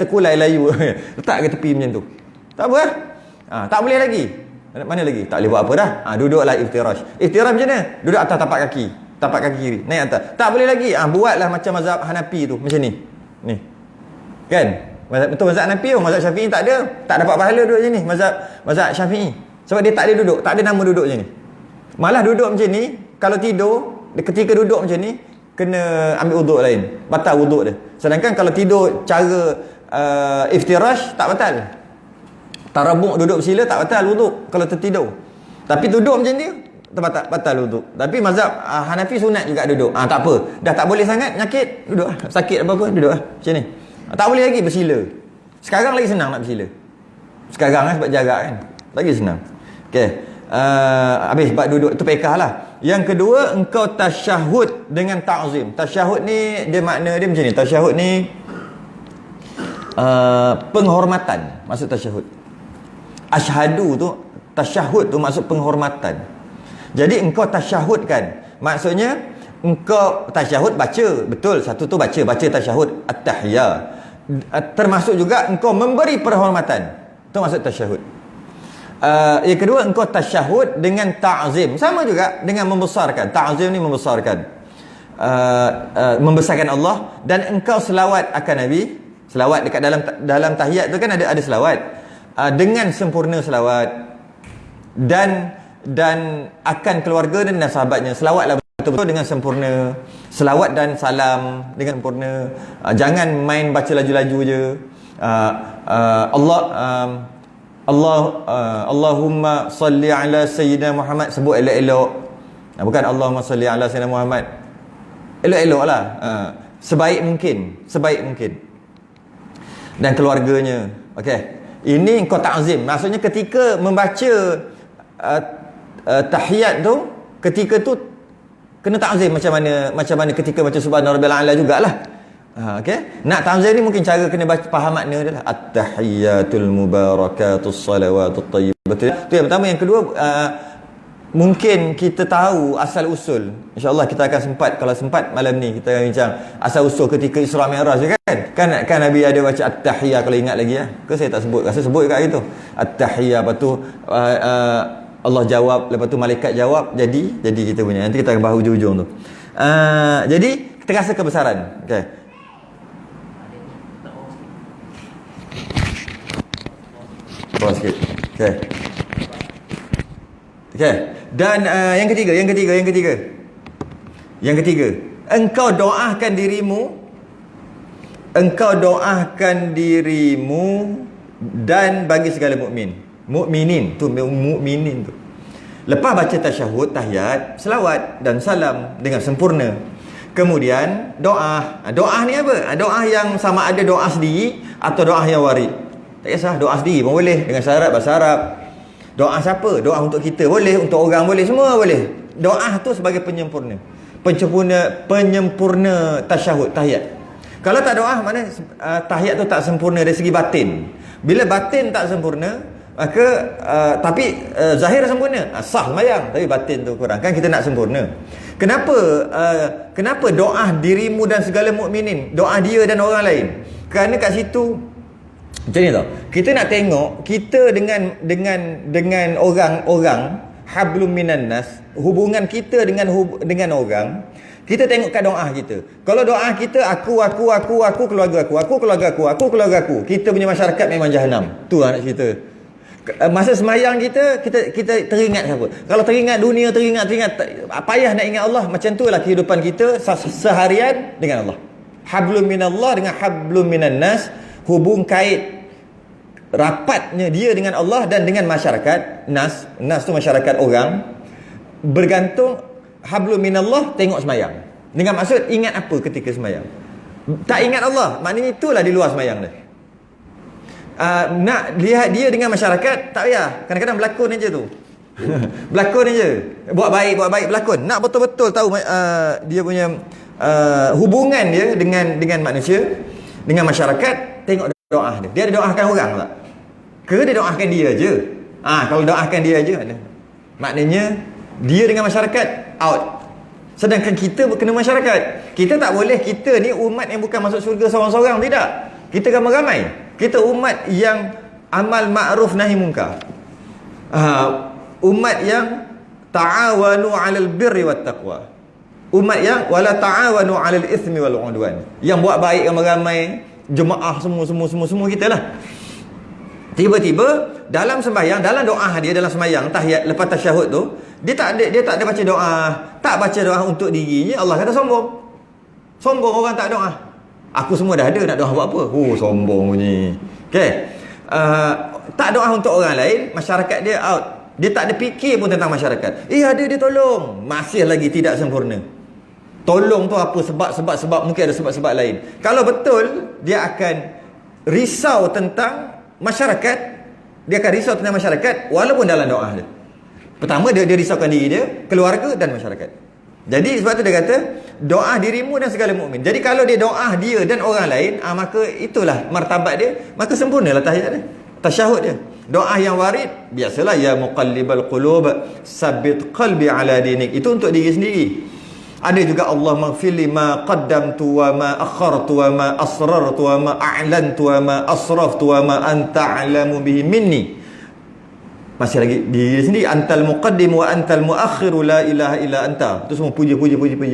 Terkulai layu. Letak ke tepi macam tu. Tak apa lah. Tak boleh lagi. Mana lagi? Tak boleh buat apa dah. Duduklah iftirash. Iftirash macam mana? Duduk atas tapak kaki. Tapak kaki kiri. Naik atas. Tak boleh lagi. Buatlah macam mazhab Hanafi tu. Macam ni. Ni. Kan? Betul mazhab Hanafi tu. Mazhab Syafi'i tak ada. Tak dapat pahala duduk macam ni. Mazhab Syafi'i. Sebab dia tak ada duduk. Tak ada nama duduk macam ni. Malah duduk macam ni, kalau tidur, ketika duduk macam ni, kena ambil wuduk lain. Batal wuduk dia. Sedangkan kalau tidur cara iftirash, tak batal. Tarabuk duduk bersila tak batal wuduk kalau tertidur. Tapi duduk macam ni batal wuduk. Tapi mazhab Hanafi sunat juga duduk. Tak apa. Dah tak boleh sangat nyakit, duduk. Sakit apa-apa duduk macam ni. Tak boleh lagi bersila. Sekarang lagi senang nak bersila. Sekarang sebab jarak kan. Lagi senang. Okey. Habis bab duduk tu pekah lah. Yang kedua, engkau tasyahud dengan ta'zim. Tasyahud ni dia makna dia macam ni. Tasyahud ni penghormatan. Maksud tasyahud. Asyhadu tu, tasyahud tu maksud penghormatan. Jadi engkau tasyahudkan. Maksudnya engkau tasyahud baca, betul, satu tu baca tasyahud at-tahiyah. Termasuk juga engkau memberi perhormatan. Itu maksud tasyahud. Yang kedua, engkau tasyahud dengan ta'zim. Sama juga dengan membesarkan. Ta'zim ni membesarkan. Membesarkan Allah. Dan engkau selawat akan Nabi. Selawat dekat dalam tahiyat tu kan ada selawat. Dengan sempurna selawat. Dan akan keluarga dan sahabatnya. Selawatlah betul-betul dengan sempurna. Selawat dan salam dengan sempurna. Jangan main baca laju-laju je. Allahumma salli ala Sayyidina Muhammad, sebut elok-elok. Bukan Allahumma salli ala Sayyidina Muhammad. Elok-elok lah. Sebaik mungkin. Dan keluarganya. Okey. Ini kau ta'zim. Maksudnya ketika membaca tahiyat tu, ketika tu kena ta'zim macam mana ketika baca subhana rabbiyal a'la jugalah. Okey. Nak ta'zim ni mungkin cara kena baca, faham makna dia lah. At-tahiyyatul mubarakatus salawatut thayyibah. Tu yang pertama. Yang kedua, mungkin kita tahu asal usul. InsyaAllah kita akan sempat, kalau sempat malam ni kita akan bincang asal usul ketika Isra Mi'raj kan Nabi ada baca at-tahiyyah, kalau ingat lagi ya. Ke saya tak sebut? Rasa sebut kat itu. At-tahiyyah, lepas tu Allah jawab, lepas tu malaikat jawab, jadi kita punya. Nanti kita akan bahas hujung tu. Jadi kita rasa kebesaran. Okey. Bawah sikit. Okey. Dan yang ketiga, engkau doakan dirimu dan bagi segala mukminin tu. Lepas baca tasyahud, tahiyat, selawat dan salam dengan sempurna. Kemudian doa ni apa? Doa yang sama ada doa sendiri atau doa yang warid. Tak kisah, doa sendiri pun boleh dengan syarat bahasa Arab. Doa siapa? Doa untuk kita boleh, untuk orang boleh, semua boleh. Doa tu sebagai penyempurna tasyahud, tahiyat. Kalau tak doa, mana tahiyat tu tak sempurna dari segi batin. Bila batin tak sempurna, maka tapi zahir sempurna, sah sembahyang, tapi batin tu kurang. Kan kita nak sempurna. Kenapa doa dirimu dan segala mukminin? Doa dia dan orang lain. Kerana kat situ macam ni tau. Kita nak tengok kita dengan orang-orang, hablum minan nas, hubungan kita dengan orang. Kita tengok kat doa kita. Kalau doa kita aku keluarga aku. Kita punya masyarakat memang jahanam. Tu lah nak cerita. Masa semayang kita teringat siapa? Kalau teringat dunia, teringat payah nak ingat Allah. Macam tu lah kehidupan kita seharian dengan Allah. Hablum minallah dengan hablum minan nas, hubung kait rapatnya dia dengan Allah dan dengan masyarakat. Nas tu masyarakat orang. Bergantung hablum minallah, tengok semayang. Dengan maksud ingat apa ketika semayang? Tak ingat Allah, maknanya itulah di luar semayang dia. Nak lihat dia dengan masyarakat, tak payah. Kadang-kadang berlakon aja tu. Berlakon aja. Buat baik berlakon. Nak betul-betul tahu dia punya hubungan dia dengan manusia, dengan masyarakat, tengok doa dia. Dia ada doakan orang tak? Ke dia doakan dia je? Kalau doakan dia je, maknanya dia dengan masyarakat out. Sedangkan kita kena masyarakat. Kita tak boleh, kita ni umat yang bukan masuk syurga seorang-seorang, tidak. Kita ramai-ramai. Kita umat yang amal ma'ruf nahi munkar. Umat yang ta'awanu 'alal birri wat taqwa. Umat yang wala ta'awanu 'alal itsmi wal 'udwan. Yang buat baik ramai-ramai, jemaah semua kita lah. Tiba-tiba dalam sembahyang, dalam doa dia, dalam sembahyang tahiyat lepas tasyahud tu, dia tak ada baca doa. Tak baca doa untuk dirinya. Allah kata sombong orang tak doa. Aku semua dah ada, nak doa buat apa? Sombong ni. Okey. Tak doa untuk orang lain, masyarakat dia out. Dia tak ada fikir pun tentang masyarakat. Ada dia tolong, masih lagi tidak sempurna. Tolong tu apa? Sebab mungkin ada sebab-sebab lain. Kalau betul, dia akan risau tentang masyarakat. Dia akan risau tentang masyarakat walaupun dalam doa dia. Pertama, dia risaukan diri dia, keluarga dan masyarakat. Jadi sebab tu dia kata doa dirimu dan segala mukmin. Jadi kalau dia doa dia dan orang lain, maka itulah martabat dia, maka sempurnalah tahiyat dia, tasyahud dia. Doa yang warid biasalah, ya muqallibal qulub sabbit qalbi ala dinik. Itu untuk diri sendiri. Ada juga Allah maghfirli ma qaddamtu wa ma akhartu wa ma asrartu wa ma a'lantu wa ma asraftu wa ma anta a'lamu bihi minni. Masih lagi diri sendiri, antal muqaddim wa antal muakhiru la ilaha illa anta. Itu semua puji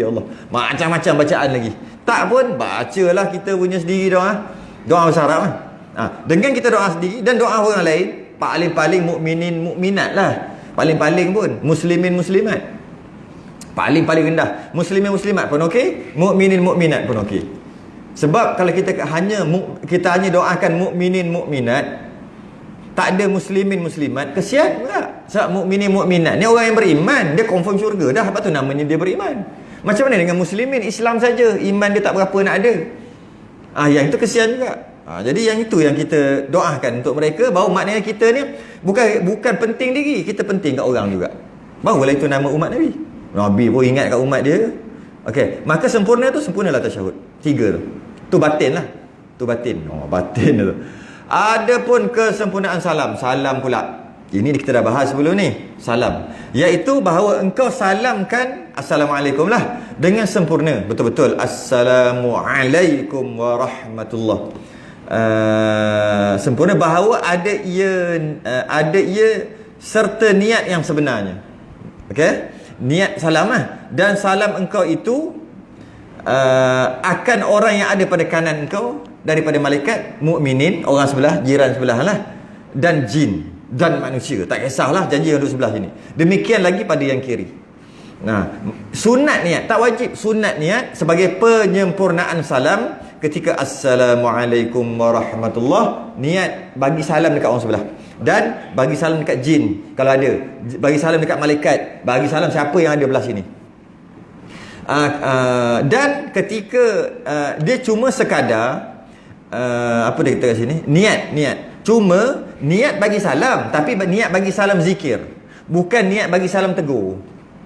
Allah. Macam-macam bacaan lagi. Tak pun bacalah kita punya sendiri doa. Doa bahasa Arab kan. Dengan kita doa sendiri dan doa orang lain, paling-paling mukminin mukminat lah. Paling-paling pun muslimin muslimat. Paling-paling rendah muslimin muslimat pun okey, mukminin mukminat pun okey. Sebab kalau kita hanya doakan mukminin mukminat, tak ada muslimin muslimat, kesian pula. Sebab mukminin mukminat ni orang yang beriman, dia confirm syurga dah, sebab tu namanya dia beriman. Macam mana dengan muslimin Islam saja, iman dia tak berapa nak ada. Yang itu kesian juga. Jadi yang itu yang kita doakan untuk mereka, bahawa maknanya kita ni bukan penting diri, kita penting kat orang juga. Barulah itu nama umat Nabi. Nabi pun ingat kat umat dia. Okey, maka sempurnalah tasyahud. 3 tu. Tu batin lah. Tu batin. Batin tu. Adapun kesempurnaan salam pula. Ini kita dah bahas sebelum ni. Salam. Iaitu bahawa engkau salamkan Assalamualaikum lah dengan sempurna. Betul-betul. Assalamualaikum warahmatullahi. Sempurna bahawa ada ia serta niat yang sebenarnya. Okey, niat salam lah. Dan salam engkau itu akan orang yang ada pada kanan engkau daripada malaikat, mukminin, orang sebelah, jiran sebelah lah, dan jin dan manusia. Tak kisahlah janji yang duduk sebelah sini. Demikian lagi pada yang kiri. Sunat niat, tak wajib. Sunat niat sebagai penyempurnaan salam. Ketika Assalamualaikum warahmatullahi, niat bagi salam dekat orang sebelah, dan bagi salam dekat jin kalau ada, bagi salam dekat malaikat, bagi salam siapa yang ada belah sini. Dan ketika dia cuma sekadar apa dia kata kat sini, niat cuma niat bagi salam, tapi niat bagi salam zikir, bukan niat bagi salam tegur.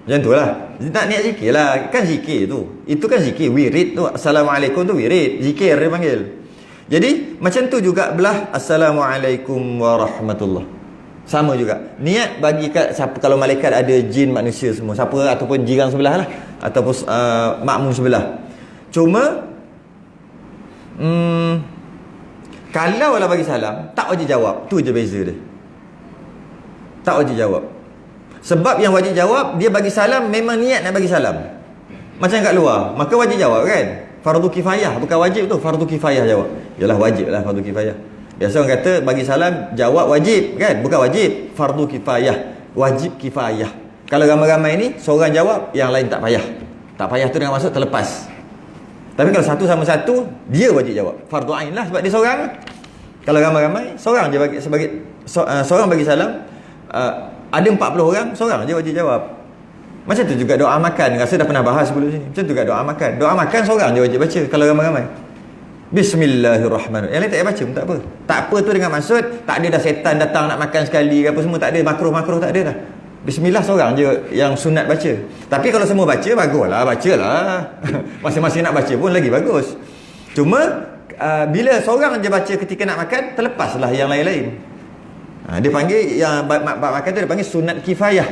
Macam tu lah. Nak niat zikir lah. Kan zikir tu. Itu kan zikir. Wirid tu. Assalamualaikum tu wirid. Zikir dia panggil. Jadi macam tu juga belah Assalamualaikum warahmatullahi. Sama juga. Niat bagi siapa, kalau malaikat ada, jin, manusia semua. Siapa ataupun jiran sebelah lah. Ataupun makmum sebelah. Cuma kalau lah bagi salam, tak wajib jawab. Tu je beza dia. Tak wajib jawab. Sebab yang wajib jawab, dia bagi salam memang niat nak bagi salam. Macam kat luar, maka wajib jawab kan. Fardu kifayah, bukan wajib tu, fardu kifayah jawab. Yalah wajib lah fardu kifayah. Biasa orang kata bagi salam jawab wajib kan, bukan wajib, fardu kifayah, wajib kifayah. Kalau ramai-ramai ni seorang jawab, yang lain tak payah. Tak payah tu dengan maksud terlepas. Tapi kalau satu sama satu, dia wajib jawab. Fardu ain lah sebab dia seorang. Kalau ramai-ramai, seorang je bagi seorang bagi salam. Ada 40 orang, seorang je wajib jawab. Macam tu juga doa makan. Rasa dah pernah bahas sebelum sini. Macam tu juga doa makan. Doa makan seorang je wajib baca kalau ramai-ramai. Bismillahirrahmanirrahim. Yang lain tak payah baca pun tak apa. Tak apa tu dengan maksud tak ada dah setan datang nak makan sekali apa semua, tak ada. Makruh-makruh tak ada dah. Bismillah seorang je yang sunat baca. Tapi kalau semua baca, baguslah, bacalah. Masing-masing nak baca pun lagi bagus. Cuma bila seorang je baca ketika nak makan, terlepaslah yang lain-lain. Dia panggil yang bab makan tu dia panggil sunat kifayah.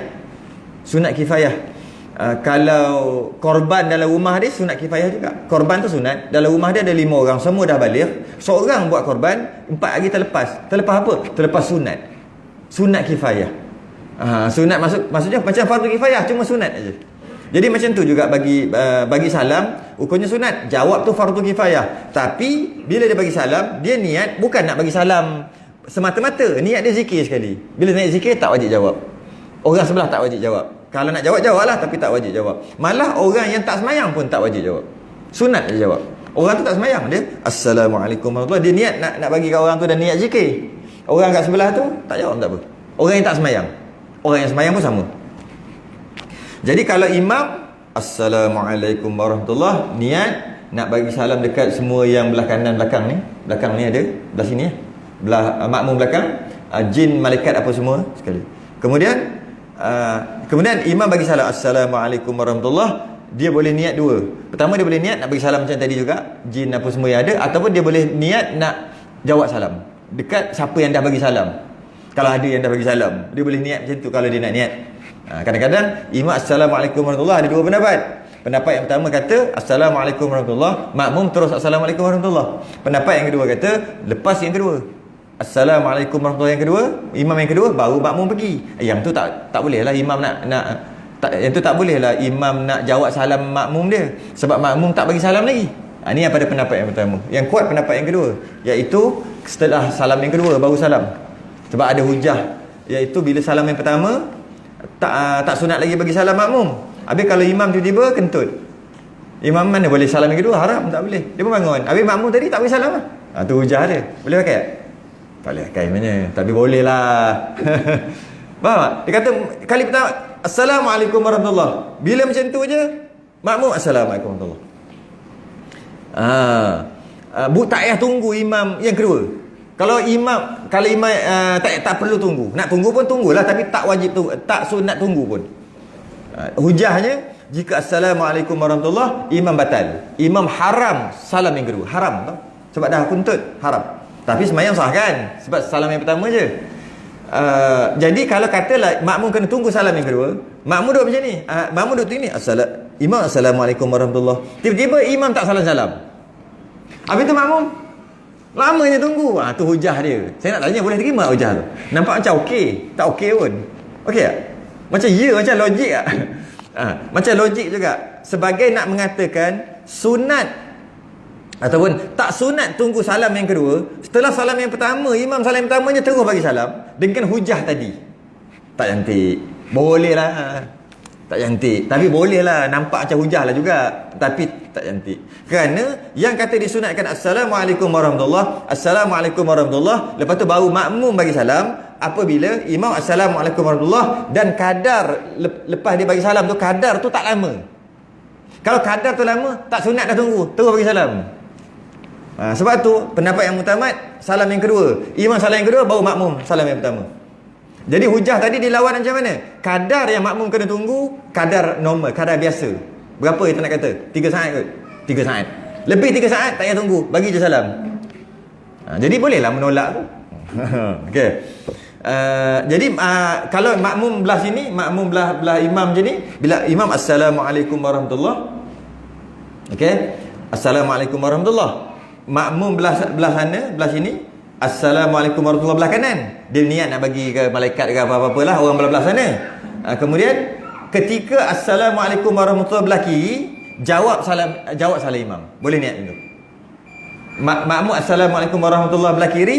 Sunat kifayah. Kalau korban dalam rumah dia sunat kifayah juga. Korban tu sunat. Dalam rumah dia ada 5 orang, semua dah baligh. Seorang buat korban, 4 hari terlepas. Terlepas apa? Terlepas sunat. Sunat kifayah. Sunat maksudnya macam fardu kifayah, cuma sunat aja. Jadi macam tu juga bagi salam, ukurnya sunat. Jawab tu fardu kifayah. Tapi bila dia bagi salam, dia niat bukan nak bagi salam semata-mata, niat dia zikir sekali. Bila niat zikir tak wajib jawab. Orang sebelah tak wajib jawab. Kalau nak jawab, jawablah, tapi tak wajib jawab. Malah orang yang tak semayang pun tak wajib jawab. Sunat dia jawab. Orang tu tak semayang, dia Assalamualaikum warahmatullahi, dia niat nak bagi kat orang tu dan niat zikir. Orang kat sebelah tu tak jawab, tak apa. Orang yang tak semayang. Orang yang semayang pun sama. Jadi kalau imam Assalamualaikum warahmatullahi, niat nak bagi salam dekat semua yang belah kanan belakang ni. Belakang ni ada, belah sini ya. Belah makmum belakang, jin, malaikat apa semua sekali. Kemudian imam bagi salam Assalamualaikum warahmatullahi, dia boleh niat 2. Pertama dia boleh niat nak bagi salam macam tadi juga, jin apa semua yang ada, ataupun dia boleh niat nak jawab salam dekat siapa yang dah bagi salam. Kalau ada yang dah bagi salam, dia boleh niat macam tu kalau dia nak niat. Kadang-kadang imam assalamualaikum warahmatullahi, ada dua pendapat. Pendapat yang pertama kata assalamualaikum warahmatullahi, makmum terus assalamualaikum warahmatullahi. Pendapat yang kedua kata lepas yang kedua, assalamualaikum warahmatullahi yang kedua, imam yang kedua baru makmum pergi. Yang tu tak boleh lah imam yang tu tak boleh lah imam nak jawab salam makmum dia, sebab makmum tak bagi salam lagi. Ini yang pada pendapat yang pertama. Yang kuat pendapat yang kedua, iaitu setelah salam yang kedua baru salam. Sebab ada hujah, iaitu bila salam yang pertama tak sunat lagi bagi salam makmum. Habis kalau imam tiba-tiba kentut, imam mana boleh salam yang kedua? Haram, tak boleh. Dia pun bangun, habis makmum tadi tak bagi salam lah. Tu hujah dia. Boleh pakai? Tak boleh pakai mana, tapi boleh lah. Faham tak? Dia kata kali pertama assalamualaikum warahmatullahi, bila macam tu je makmum assalamualaikum warahmatullahi. Tak payah tunggu imam yang kedua. Kalau imam tak perlu tunggu. Nak tunggu pun tunggulah, tapi tak wajib tunggu, tak sunat tunggu pun. Hujahnya, jika assalamualaikum warahmatullahi, imam batal. Imam haram salam yang kedua. Haram tau. Sebab dah kuntut, haram. Tapi sembahyang sah kan? Sebab salam yang pertama je. Jadi kalau katalah makmum kena tunggu salam yang kedua, makmum duduk macam ni, makmum duduk sini, imam assalamualaikum warahmatullahi, tiba-tiba imam tak salam-salam, habis tu makmum lamanya tunggu. Tu hujah dia. Saya nak tanya, boleh terima hujah tu? Nampak macam okey, tak okey pun. Okey tak? Macam macam logik tak? Macam logik juga. Sebagai nak mengatakan sunat ataupun tak sunat tunggu salam yang kedua. Setelah salam yang pertama, imam salam yang pertamanya terus bagi salam dengan hujah tadi. Tak cantik. Boleh lah, tak cantik, tapi boleh lah, nampak macam hujah lah juga, tapi tak cantik. Kerana yang kata disunatkan assalamualaikum warahmatullahi, assalamualaikum warahmatullahi, lepas tu baru makmum bagi salam apabila imam assalamualaikum warahmatullahi, dan kadar lepas dia bagi salam tu, kadar tu tak lama. Kalau kadar tu lama, tak sunat dah tunggu, terus bagi salam. Sebab tu pendapat yang mutamat salam yang kedua, imam salam yang kedua baru makmum salam yang pertama. Jadi hujah tadi dilawan macam mana? Kadar yang makmum kena tunggu, kadar normal, kadar biasa. Berapa kita nak kata? 3 saat kot? 3 saat. Lebih 3 saat tak payah tunggu, bagi je salam. Jadi bolehlah menolak tu. Okey. Jadi kalau makmum belah sini, makmum belah imam je ni, bila imam assalamualaikum warahmatullahi, okey, assalamualaikum warahmatullahi, makmum belah sana, belah sini, assalamualaikum warahmatullahi belah kanan, dia niat nak bagi ke malaikat ke apa-apalah orang belah sana. Kemudian ketika assalamualaikum warahmatullahi belah kiri, jawab salam imam. Boleh niat itu. Makmum assalamualaikum warahmatullahi belah kiri,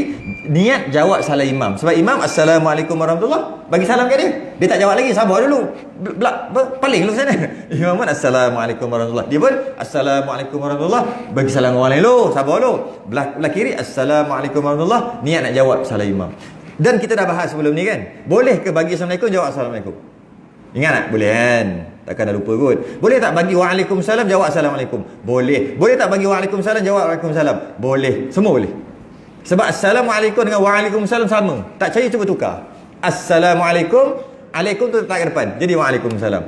niat jawab salam imam. Sebab imam assalamualaikum warahmatullahi bagi salam kat dia, dia tak jawab lagi, sabar dulu, paling dulu sana. Imam pun assalamualaikum warahmatullahi, dia pun assalamualaikum warahmatullahi bagi salam orang lain dulu, sabar dulu. Belah kiri assalamualaikum warahmatullahi, niat nak jawab salam imam. Dan kita dah bahas sebelum ni kan, boleh ke bagi assalamualaikum jawab assalamualaikum? Ingat tak? Boleh kan? Takkan dah lupa kot. Boleh tak bagi waalaikumsalam jawab assalamualaikum? Boleh. Boleh tak bagi waalaikumsalam jawab waalaikumsalam? Boleh. Semua boleh. Sebab assalamualaikum dengan waalaikumsalam sama. Tak percaya cuba tukar. Assalamualaikum, alaikum tu letak ke depan, jadi waalaikumsalam.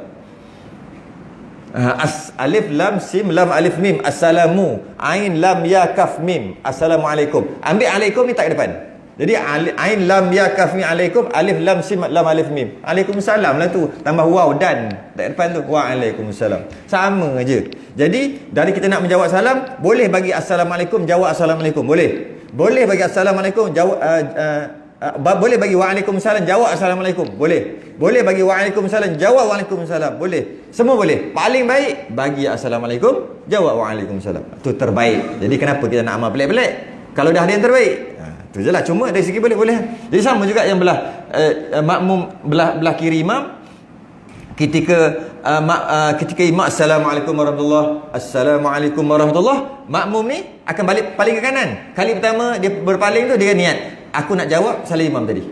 Alif lam sim lam alif mim, assalamu, ain lam ya kaf mim, assalamualaikum. Ambil alaikum ni tak ke depan, jadi ain lam ya kaf mim alaikum, alif lam sim lam alif mim, alaikumsalam lah tu, tambah waw dan tak depan tu, waalaikumsalam. Sama je. Jadi dari kita nak menjawab salam, boleh bagi assalamualaikum jawab assalamualaikum, boleh. Boleh bagi assalamualaikum jawab boleh bagi waalaikumsalam jawab assalamualaikum, boleh. Boleh bagi waalaikumsalam jawab waalaikumsalam, boleh. Semua boleh. Paling baik bagi assalamualaikum jawab waalaikumsalam, itu terbaik. Jadi kenapa kita nak amal pelik-pelik kalau dah ada yang terbaik? Tu je lah. Cuma dari segi boleh. Jadi sama juga yang belah makmum belah kiri imam, ketika imam assalamualaikum warahmatullahi, assalamualaikum warahmatullahi, makmum ni akan balik paling ke kanan. Kali pertama dia berpaling tu, dia niat, aku nak jawab salam imam tadi.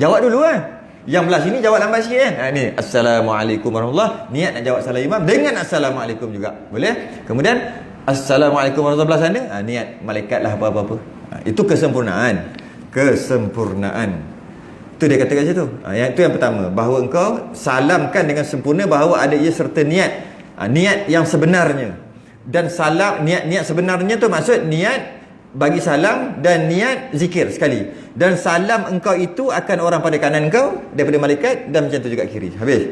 Jawab dulu kan. Yang belah sini jawab lambat sikit kan. Ni assalamualaikum warahmatullahi, niat nak jawab salam imam dengan assalamualaikum juga. Boleh? Kemudian assalamualaikum warahmatullahi belah sana, niat malaikat lah apa-apa. Itu kesempurnaan. Itu dia kata kat situ. Yang itu yang pertama, bahawa engkau salamkan dengan sempurna, bahawa ada ia serta niat. Niat yang sebenarnya. Dan salam niat sebenarnya tu maksud niat bagi salam dan niat zikir sekali. Dan salam engkau itu akan orang pada kanan engkau daripada malaikat, dan macam tu juga kiri. Habis.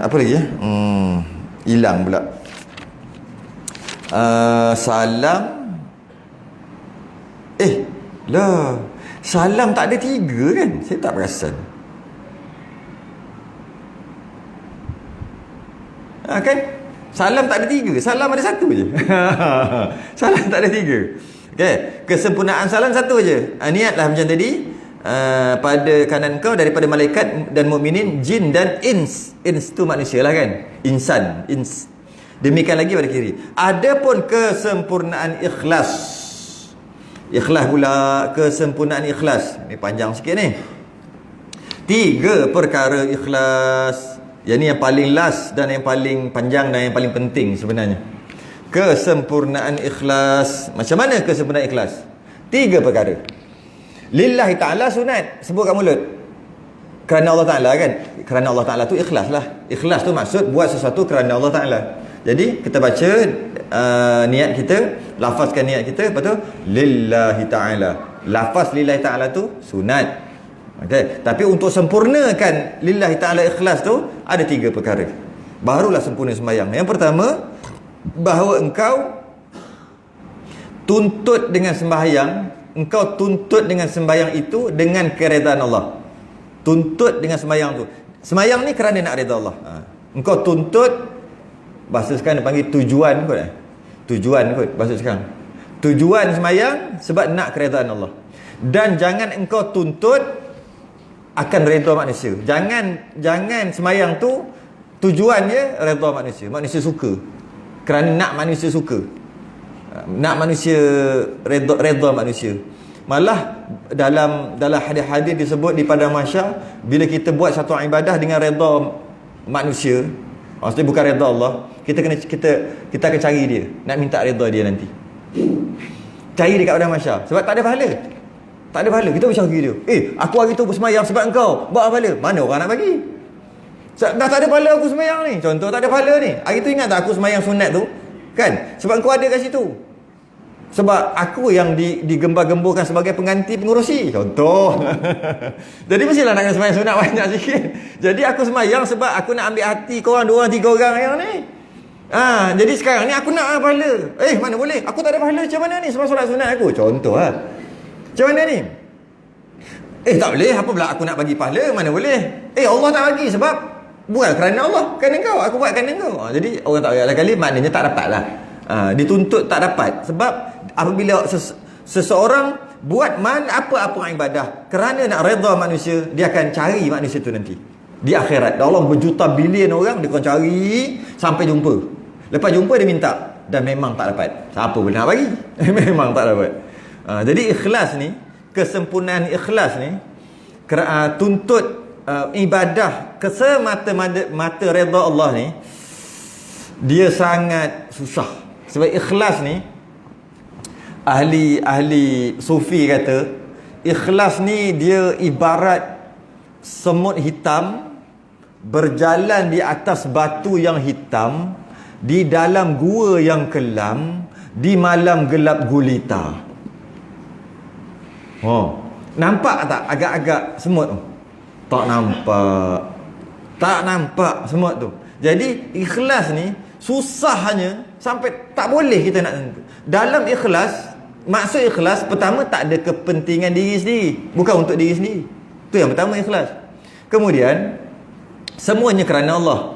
Apa lagi ya? Hilang pula. Salam. Lah. Salam tak ada 3 kan? Saya tak perasan. Kan? Salam tak ada 3. Salam ada 1 je. Salam tak ada 3. Okay. Kesempurnaan salam 1 je. Niatlah macam tadi. Pada kanan kau daripada malaikat dan mukminin, jin dan ins. Ins tu manusia lah kan? Insan. Ins. Demikian lagi pada kiri. Adapun kesempurnaan ikhlas. Ikhlas pula. Kesempurnaan ikhlas. Ni panjang sikit ni. 3 perkara ikhlas. Yang ni yang paling last dan yang paling panjang dan yang paling penting sebenarnya. Kesempurnaan ikhlas. Macam mana kesempurnaan ikhlas? 3 perkara. Lillahi ta'ala sunat. Sebut kat mulut. Kerana Allah Ta'ala kan? Kerana Allah Ta'ala tu ikhlas lah. Ikhlas tu maksud buat sesuatu kerana Allah Ta'ala. Jadi kita baca niat kita, lafazkan niat kita, lepas tu lillahi ta'ala. Lafaz lillahi ta'ala tu sunat. Okay. Tapi untuk sempurnakan lillahi ta'ala ikhlas tu, ada 3 perkara. Barulah sempurna sembahyang. Yang pertama, bahawa engkau tuntut dengan sembahyang, engkau tuntut dengan sembahyang itu dengan keredaan Allah. Tuntut dengan sembahyang tu. Sembahyang ni kerana nak reda Allah. Engkau tuntut, bahasa sekarang dia panggil tujuan kot. Tujuan kot bahasa sekarang. Tujuan sembahyang sebab nak keredaan Allah. Dan jangan engkau tuntut akan redha manusia. Jangan sembahyang tu tujuannya redha manusia. Manusia suka. Kerana nak manusia suka. Nak manusia redha manusia. Malah dalam hadis-hadis disebut di padang mahsyar, bila kita buat satu ibadah dengan redha manusia, maksudnya bukan redha Allah, kita akan cari dia, nak minta redha dia nanti. Cari dekat padang mahsyar sebab tak ada pahala. Tak ada pahala. Kita bercakap dia. Aku hari tu bersemayang sebab engkau. Buat pahala. Mana orang nak bagi? Dah tak ada pahala aku semayang ni. Contoh tak ada pahala ni. Hari tu ingat tak aku semayang sunat tu? Kan? Sebab engkau ada kat situ. Sebab aku yang digembar-gemburkan sebagai pengganti pengurusi. Contoh. Jadi mestilah nak kena semayang sunat banyak sikit. Jadi aku semayang sebab aku nak ambil hati korang 2 orang 3 orang yang ni. Jadi sekarang ni aku nak pahala. Mana boleh? Aku tak ada pahala macam mana ni sebab solat sunat aku. Contoh lah. Macam mana ni? Tak boleh. Apa pula aku nak bagi pahala? Mana boleh? Allah tak bagi sebab bukan kerana Allah, kerana kau. Aku buat kerana kau. Jadi orang tak boleh kali, maknanya tak dapat lah. Dituntut tak dapat. Sebab apabila seseorang buat apa-apa ibadah kerana nak redha manusia, dia akan cari manusia tu nanti di akhirat. Allah berjuta bilion orang, dia akan cari sampai jumpa. Lepas jumpa dia minta, dan memang tak dapat. Siapa boleh nak bagi? Memang tak dapat. Jadi ikhlas ni, kesempurnaan ikhlas ni, tuntut ibadah kesemata-mata redha Allah ni, dia sangat susah. Sebab ikhlas ni, ahli sufi kata, ikhlas ni dia ibarat semut hitam berjalan di atas batu yang hitam di dalam gua yang kelam di malam gelap gulita. Nampak tak agak-agak semut tu? Tak nampak semut tu. Jadi ikhlas ni susahnya sampai tak boleh kita nak tentu. Dalam ikhlas, maksud ikhlas pertama tak ada kepentingan diri sendiri, bukan untuk diri sendiri. Tu yang pertama ikhlas. Kemudian semuanya kerana Allah.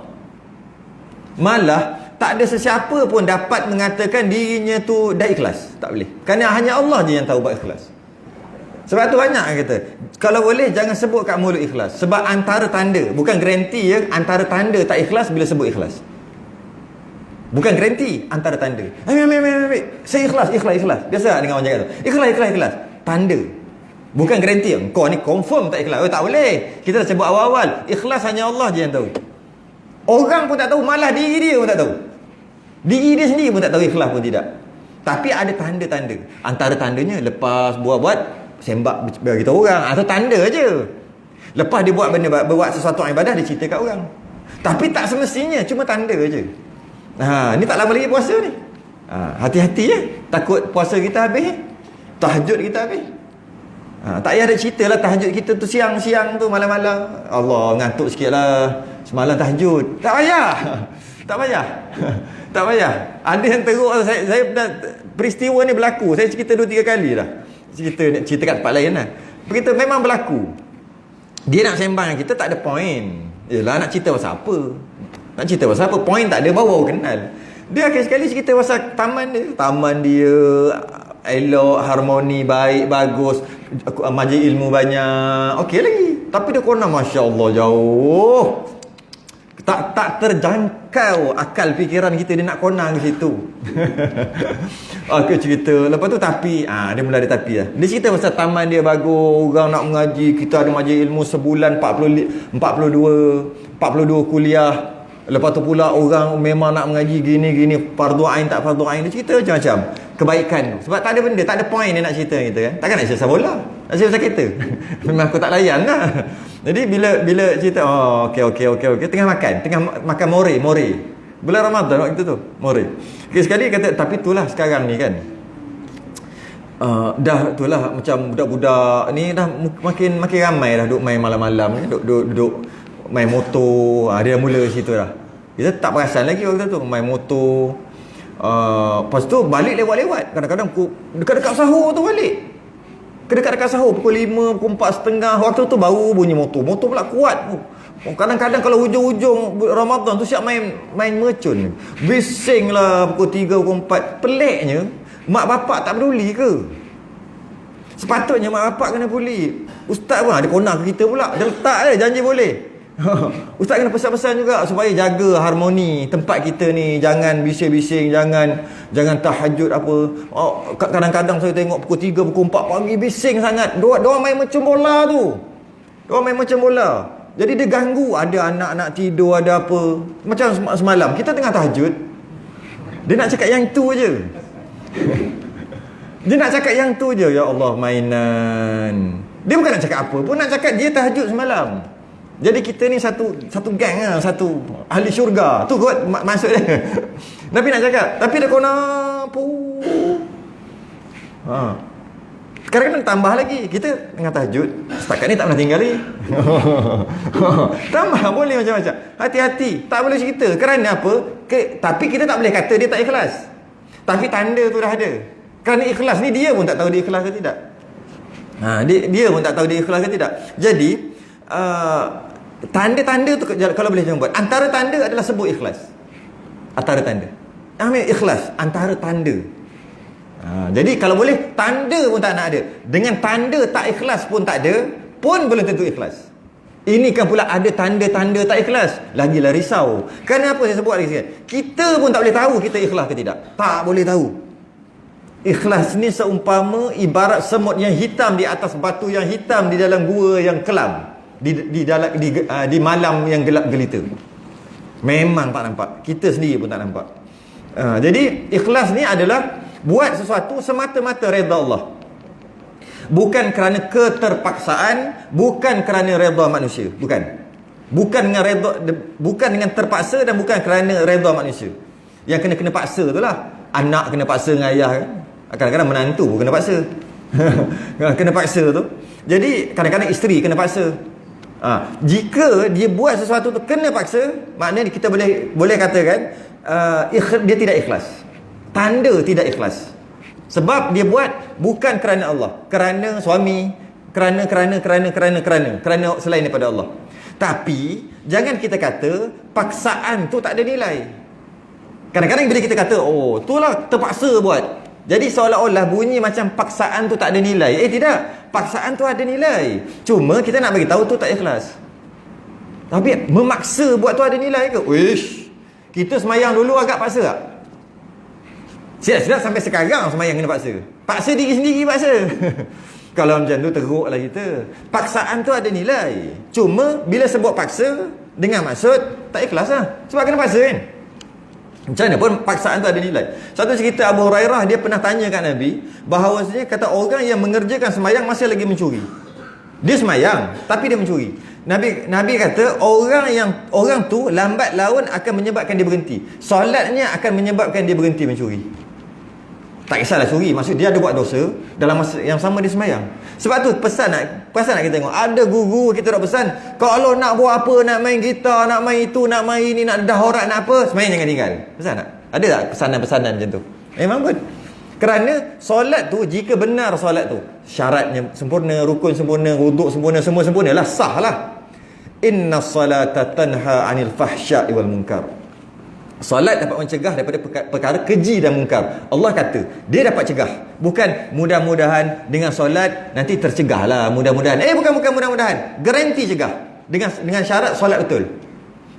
Malah tak ada sesiapa pun dapat mengatakan dirinya tu dah ikhlas. Tak boleh. Kerana hanya Allah je yang tahu buat ikhlas. Sebab tu banyak kata, kalau boleh jangan sebut kat mulut ikhlas. Sebab antara tanda, bukan garanti ya, antara tanda tak ikhlas bila sebut ikhlas. Bukan garanti, antara tanda. Saya ikhlas. Biasa tak dengar orang cakap tu? Ikhlas. Tanda. Bukan garanti. Kau ni confirm tak ikhlas. Tak boleh. Kita dah sebut awal-awal. Ikhlas hanya Allah je yang tahu. Orang pun tak tahu, malah diri dia pun tak tahu. Diri dia sendiri pun tak tahu ikhlas pun tidak. Tapi ada tanda-tanda. Antara tandanya lepas buat sembak bagi tahu orang, atau tanda aja. Lepas dia buat sesuatu ibadah, dia cerita kat orang. Tapi tak semestinya, cuma tanda aja. Ni tak lama lagi puasa ni. Hati-hati takut puasa kita habis, tahajud kita habis. Tak payah ada cerita lah tahajud kita tu siang-siang tu, malam-malam Allah ngantuk sikit lah, semalam tahajud. Tak payah. Tak payah. Tak payah. Ada yang teruk, saya peristiwa ni berlaku. Saya cerita 2-3 kali dah. Cerita kat tempat lain lah. Berita memang berlaku. Dia nak sembang kita tak ada point. Yelah, nak cerita pasal apa? Nak cerita pasal apa? Point tak ada, baru kenal. Dia akhir sekali cerita pasal taman dia. Taman dia elok, harmoni, baik, bagus, majlis ilmu banyak, okey lagi. Tapi dia kona Masya Allah jauh. Tak terjangkau akal fikiran kita, dia nak konang ke situ. Aku cerita, lepas tu tapi dia mula ada tapi lah. Dia cerita pasal taman dia bagus, orang nak mengaji, kita ada majlis ilmu sebulan 42 kuliah. Lepas tu pula orang memang nak mengaji gini-gini, fardu ain tak fardu ain. Dia cerita macam-macam kebaikan. Sebab tak ada benda, tak ada point dia nak cerita kita kan. Takkan nak cerita bola, nak cerita pasal kereta. Memang aku tak layan lah. Jadi bila cerita, okey, tengah makan more. Bulan Ramadan waktu tu, more. Okay, sekali kata, tapi itulah sekarang ni kan. Dah itulah macam budak-budak ni dah makin ramai dah duk main malam-malam ni, duk main motor. Dia dah mula situ dah. Kita tak perasan lagi waktu tu main motor. Lepas tu balik lewat-lewat. Kadang-kadang dekat-dekat sahur tu balik. Dekat-dekat sahur pukul 5, pukul 4.30. Waktu tu baru bunyi motor. Motor pula kuat. Kadang-kadang kalau hujung-hujung Ramadan tu siap main mercun. Bising lah pukul 3, pukul 4. Peliknya mak bapak tak peduli ke? Sepatutnya mak bapak kena peduli. Ustaz pun ada konak ke kita pula. Dia letak janji boleh. Ustaz kena pesan-pesan juga supaya jaga harmoni tempat kita ni, jangan bising-bising, jangan tahajud apa. Kadang-kadang saya tengok pukul 3, pukul 4 pagi bising sangat. Diorang main macam bola tu. Diorang main macam bola. Jadi dia ganggu, ada anak-anak tidur, ada apa. Macam semalam kita tengah tahajud, dia nak cakap yang tu je. Dia nak cakap yang tu je. Ya Allah, mainan. Dia bukan nak cakap apa pun, nak cakap dia tahajud semalam. Jadi kita ni satu gang lah, satu ahli syurga. Tu kot maksud dia. Nabi nak cakap, tapi dia kena Kadang-kadang tambah lagi. Kita tengah tahajud, setakat ni tak pernah tinggal lagi. Tambah boleh macam-macam. Hati-hati, tak boleh cerita. Kerana apa? Tapi kita tak boleh kata dia tak ikhlas. Tapi tanda tu dah ada. Kerana ikhlas ni dia pun tak tahu dia ikhlas ke tidak. Dia pun tak tahu dia ikhlas ke tidak. Jadi tanda-tanda tu kalau boleh jangan buat. Antara tanda adalah sebut ikhlas. Antara tanda. Ikhlas antara tanda. Jadi kalau boleh tanda pun tak nak ada. Dengan tanda tak ikhlas pun tak ada, pun belum tentu ikhlas. Ini kan pula ada tanda-tanda tak ikhlas. Lagilah risau. Kenapa saya sebut lagi sikit? Kita pun tak boleh tahu kita ikhlas ke tidak. Tak boleh tahu. Ikhlas ni seumpama ibarat semut yang hitam di atas batu yang hitam di dalam gua yang kelam. Di malam yang gelap gelita. Memang tak nampak. Kita sendiri pun tak nampak. Jadi ikhlas ni adalah buat sesuatu semata-mata redha Allah. Bukan kerana keterpaksaan, bukan kerana redha manusia, bukan. Bukan dengan terpaksa dan bukan kerana redha manusia. Yang kena paksa tu lah. Anak kena paksa dengan ayah kan. Kadang-kadang menantu pun kena paksa. Kena paksa tu. Jadi kadang-kadang isteri kena paksa. Jika dia buat sesuatu tu kena paksa, maknanya kita boleh katakan dia tidak ikhlas. Tanda tidak ikhlas. Sebab dia buat bukan kerana Allah, kerana suami, kerana selain daripada Allah. Tapi jangan kita kata paksaan tu tak ada nilai. Kadang-kadang bila kita kata itulah terpaksa buat, jadi seolah-olah bunyi macam paksaan tu tak ada nilai. Tidak, paksaan tu ada nilai. Cuma kita nak bagi tahu tu tak ikhlas. Tapi memaksa buat tu ada nilai ke? Kita semayang dulu agak paksa tak? Siap-siap sampai sekarang semayang kena paksa. Paksa diri sendiri paksa. Kalau macam tu teruklah kita. Paksaan tu ada nilai. Cuma bila sebut paksa dengan maksud tak ikhlas lah. Sebab kena paksa kan. Macam mana pun paksaan tu ada nilai. Satu cerita Abu Hurairah, dia pernah tanya kat Nabi bahawasanya kata orang yang mengerjakan semayang masih lagi mencuri. Dia semayang tapi dia mencuri. Nabi kata orang tu lambat laun akan menyebabkan dia berhenti. Solatnya akan menyebabkan dia berhenti mencuri. Tak kisahlah curi, maksud dia ada buat dosa dalam masa yang sama dia sembahyang. Sebab tu perasan nak kita tengok, ada guru kita dah pesan, kalau nak buat apa, nak main gitar, nak main itu, nak main ini, nak dahurat, nak apa, sembahyang jangan tinggal. Pesan tak? Ada tak pesanan-pesanan macam tu? Memang pun. Kerana solat tu, jika benar solat tu, syaratnya sempurna, rukun sempurna, wuduk sempurna, semua sempurna lah, sah lah. Inna salata tanha anil fahsya'i wal munkar. Solat dapat mencegah daripada perkara keji dan mungkar. Allah kata dia dapat cegah. Bukan mudah-mudahan dengan solat nanti tercegah lah, mudah-mudahan. Bukan mudah-mudahan. Garanti cegah. Dengan syarat solat betul.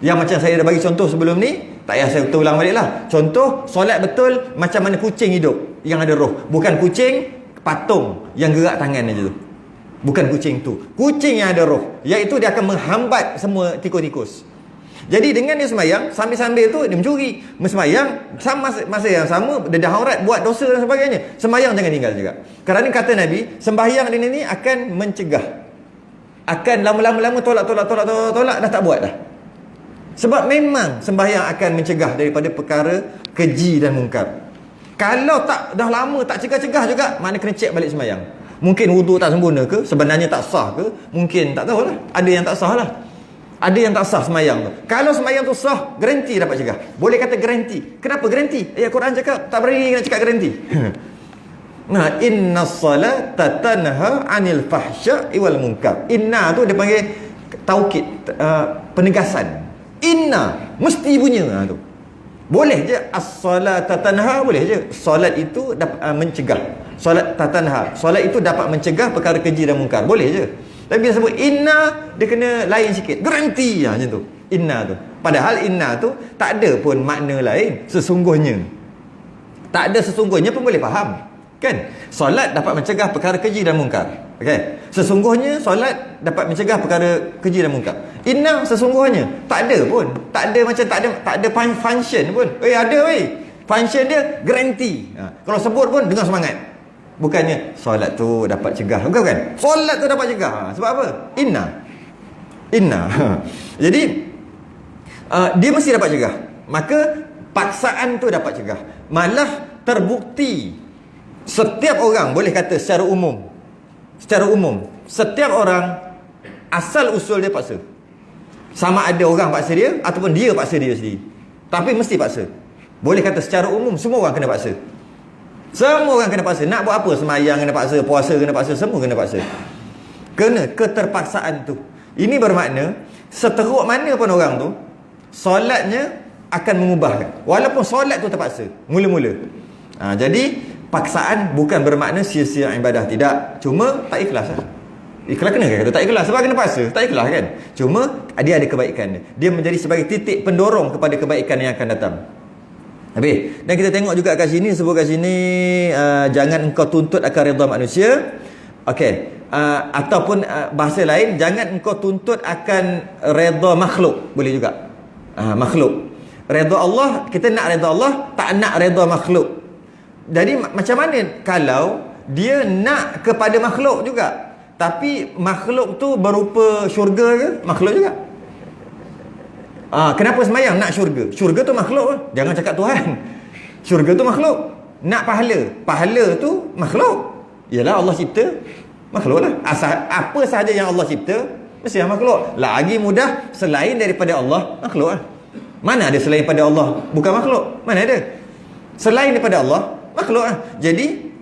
Yang macam saya dah bagi contoh sebelum ni, tak payah saya betul ulang balik lah. Contoh solat betul macam mana kucing hidup yang ada roh. Bukan kucing patung yang gerak tangan aja tu. Bukan kucing tu. Kucing yang ada roh, iaitu dia akan menghambat semua tikus-tikus. Jadi dengan dia sembahyang, sambil-sambil tu dia mencuri. Sembahyang masa yang sama dia dah aurat, buat dosa dan sebagainya. Sembahyang jangan tinggal juga. Kerana kata Nabi, sembahyang dia ni akan mencegah. Akan lama-lama tolak dah tak buat dah. Sebab memang sembahyang akan mencegah daripada perkara keji dan mungkar. Kalau tak dah lama tak cegah-cegah juga, mana kena cek balik sembahyang. Mungkin wuduk tak sempurna ke, sebenarnya tak sah ke, mungkin tak tahulah. Ada yang tak sah lah. Ada yang tak sah sembahyang tu. Kalau sembahyang tu sah, garanti dapat cegah. Boleh kata garanti. Kenapa garanti? Quran cakap tak berani nak cakap garanti. Nah, inna salata tanha anil fahsya'i wal munkar. Inna tu dia panggil taukid, penegasan. Inna mesti bunyi tu. Boleh je as-salata tanha, boleh je. Solat itu dapat mencegah. Solat tatanha. Solat itu dapat mencegah perkara keji dan mungkar. Boleh je. Tapi bila sebut inna, dia kena lain sikit. Garanti lah macam tu. Inna tu. Padahal inna tu tak ada pun makna lain. Sesungguhnya. Tak ada sesungguhnya pun boleh faham. Kan? Solat dapat mencegah perkara keji dan mungkar. Okay? Sesungguhnya solat dapat mencegah perkara keji dan mungkar. Inna sesungguhnya. Tak ada pun. Tak ada macam tak ada function pun. Ada weh. Function dia garanti. Kalau sebut pun dengar semangat. Bukannya solat tu dapat cegah. Bukan. Solat tu dapat cegah. Sebab apa? Inna. Jadi dia mesti dapat cegah. Maka paksaan tu dapat cegah. Malah terbukti setiap orang, boleh kata secara umum, setiap orang asal usul dia paksa. Sama ada orang paksa dia ataupun dia paksa dia sendiri. Tapi mesti paksa. Boleh kata secara umum semua orang kena paksa. Semua orang kena paksa. Nak buat apa? Semayang kena paksa, puasa kena paksa, semua kena paksa. Kena keterpaksaan tu. Ini bermakna seteruk mana pun orang tu, solatnya akan mengubahkan. Walaupun solat tu terpaksa mula-mula. Jadi paksaan bukan bermakna sia-sia ibadah. Tidak. Cuma tak ikhlas lah. Ikhlas kena kata tak ikhlas. Sebab kena paksa. Tak ikhlas kan. Cuma dia ada kebaikan. Dia menjadi sebagai titik pendorong kepada kebaikan yang akan datang. Habis. Dan kita tengok juga kat sini, sebut kat sini, jangan engkau tuntut akan redha manusia. Okey. Ataupun bahasa lain, jangan engkau tuntut akan redha makhluk. Boleh juga. Makhluk. Redha Allah, kita nak redha Allah, tak nak redha makhluk. Jadi macam mana kalau dia nak kepada makhluk juga, tapi makhluk tu berupa syurga ke? Makhluk juga. Kenapa sembahyang? Nak syurga. Syurga tu makhluk lah. Jangan cakap Tuhan. Syurga tu makhluk. Nak pahala. Pahala tu makhluk. Yalah Allah cipta makhluk lah. Apa sahaja yang Allah cipta mesti makhluk. Lagi mudah selain daripada Allah, makhluk lah. Mana ada selain daripada Allah bukan makhluk? Mana ada? Selain daripada Allah, makhluk lah. Jadi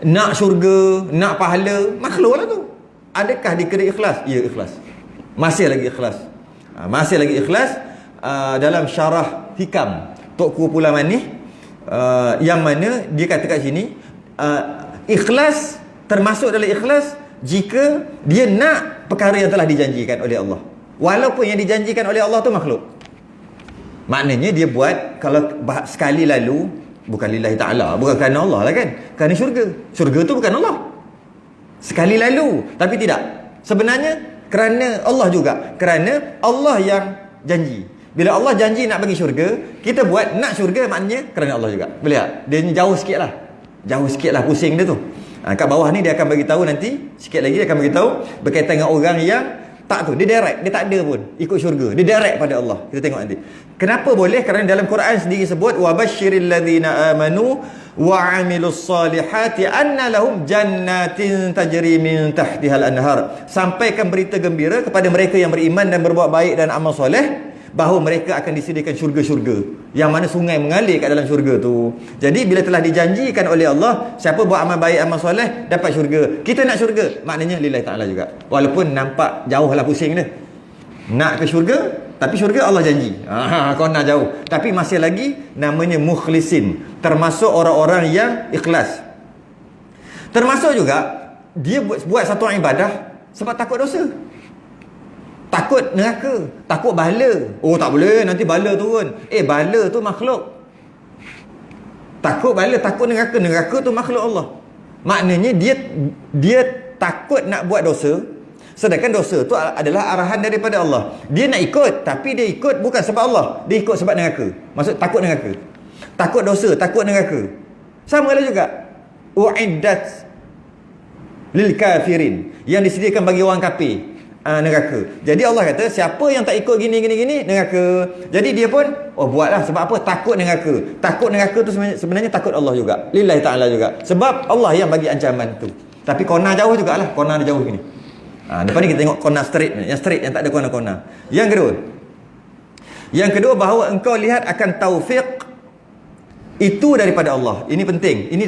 nak syurga, nak pahala, makhluk lah tu. Adakah dikira ikhlas? Ya, ikhlas. Masih lagi ikhlas. Masih lagi ikhlas. Dalam syarah hikam Tok Pula Manih, yang mana dia kata kat sini, ikhlas termasuk dalam ikhlas jika dia nak perkara yang telah dijanjikan oleh Allah, walaupun yang dijanjikan oleh Allah tu makhluk. Maknanya dia buat, kalau sekali lalu, bukan lillahi ta'ala, bukan kerana Allah lah kan, kerana syurga. Syurga tu bukan Allah. Sekali lalu, tapi tidak. Sebenarnya kerana Allah juga. Kerana Allah yang janji. Bila Allah janji nak bagi syurga, kita buat nak syurga, maknanya kerana Allah juga. Boleh tak? Dia jauh sikit lah. Jauh sikit lah pusing dia tu. Kat bawah ni dia akan bagi tahu nanti, sikit lagi dia akan bagi tahu berkaitan dengan orang yang tak tu, dia direct, dia tak ada pun ikut syurga, dia direct pada Allah. Kita tengok nanti. Kenapa boleh? Kerana dalam Quran sendiri sebut, wa basyiril ladzina amanu wa 'amilus solihati anna lahum jannatin tajri min tahtihal anhar. Sampaikan berita gembira kepada mereka yang beriman dan berbuat baik dan amal soleh, bahawa mereka akan disediakan syurga-syurga yang mana sungai mengalir kat dalam syurga tu. Jadi bila telah dijanjikan oleh Allah, siapa buat amal baik, amal soleh, dapat syurga. Kita nak syurga, maknanya lillahi ta'ala juga. Walaupun nampak jauh lah pusing dia. Nak ke syurga, tapi syurga Allah janji. Kau nak jauh. Tapi masih lagi namanya mukhlisin, termasuk orang-orang yang ikhlas. Termasuk juga dia buat satu ibadah sebab takut dosa. Takut neraka, takut bala. Oh tak boleh, nanti bala turun. Bala tu makhluk. Takut bala, takut neraka. Neraka tu makhluk Allah. Maknanya dia takut nak buat dosa, sedangkan dosa tu adalah arahan daripada Allah. Dia nak ikut, tapi dia ikut bukan sebab Allah. Dia ikut sebab neraka. Maksud takut neraka. Takut dosa, takut neraka. Sama lah juga. U'iddat lil kafirin, yang disediakan bagi orang kafir. Neraka. Jadi Allah kata siapa yang tak ikut gini neraka. Jadi dia pun buatlah sebab apa? Takut neraka. Takut neraka tu sebenarnya takut Allah juga. Lillahi ta'ala juga. Sebab Allah yang bagi ancaman tu. Tapi kona jauh jugalah. Kona dia jauh gini. Depan ni kita tengok kona straight, yang tak ada kona-kona. Yang kedua bahawa engkau lihat akan taufik itu daripada Allah. Ini penting. Ini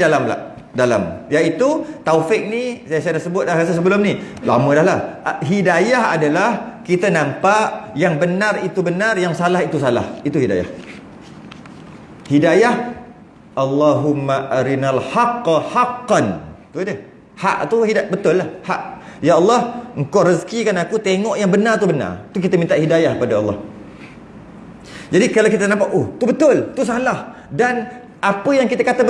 dalam, iaitu taufik ni saya dah sebut dah rasa sebelum ni, lama dah lah. Hidayah adalah kita nampak yang benar itu benar, yang salah itu salah. Itu hidayah. Hidayah, Allahumma arinal haqqa haqqan. Tu dia. Hak tu hidayah, betul lah. Hak. Ya Allah, engkau rezekikan aku tengok yang benar tu benar. Tu kita minta hidayah pada Allah. Jadi kalau kita nampak tu betul, tu salah, dan apa yang kita kata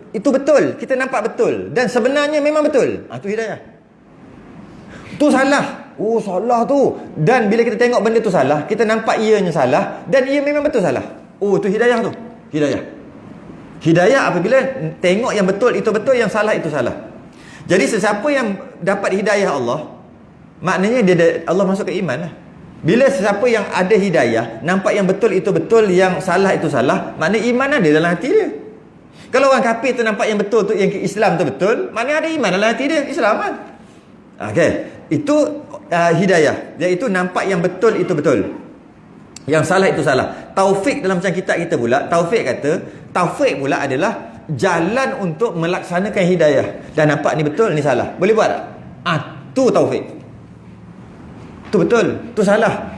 itu betul, kita nampak betul, dan sebenarnya memang betul, tu hidayah. Tu salah, salah tu, dan bila kita tengok benda tu salah, kita nampak ianya salah, dan ia memang betul salah. Tu hidayah tu. Hidayah apabila tengok yang betul itu betul, yang salah itu salah. Jadi sesiapa yang dapat hidayah Allah, maknanya Allah masuk ke iman lah. Bila sesiapa yang ada hidayah, nampak yang betul itu betul, yang salah itu salah, maknanya iman ada dalam hati dia. Kalau orang kafir tu nampak yang betul tu, yang Islam tu betul, maknanya ada iman dalam hati dia, Islam kan. Itu hidayah, iaitu nampak yang betul itu betul, yang salah itu salah. Taufik dalam macam kitab kita pula, taufik pula adalah jalan untuk melaksanakan hidayah. Dan nampak ni betul, ni salah, boleh buat tak? Tu taufik. Tu betul, tu salah.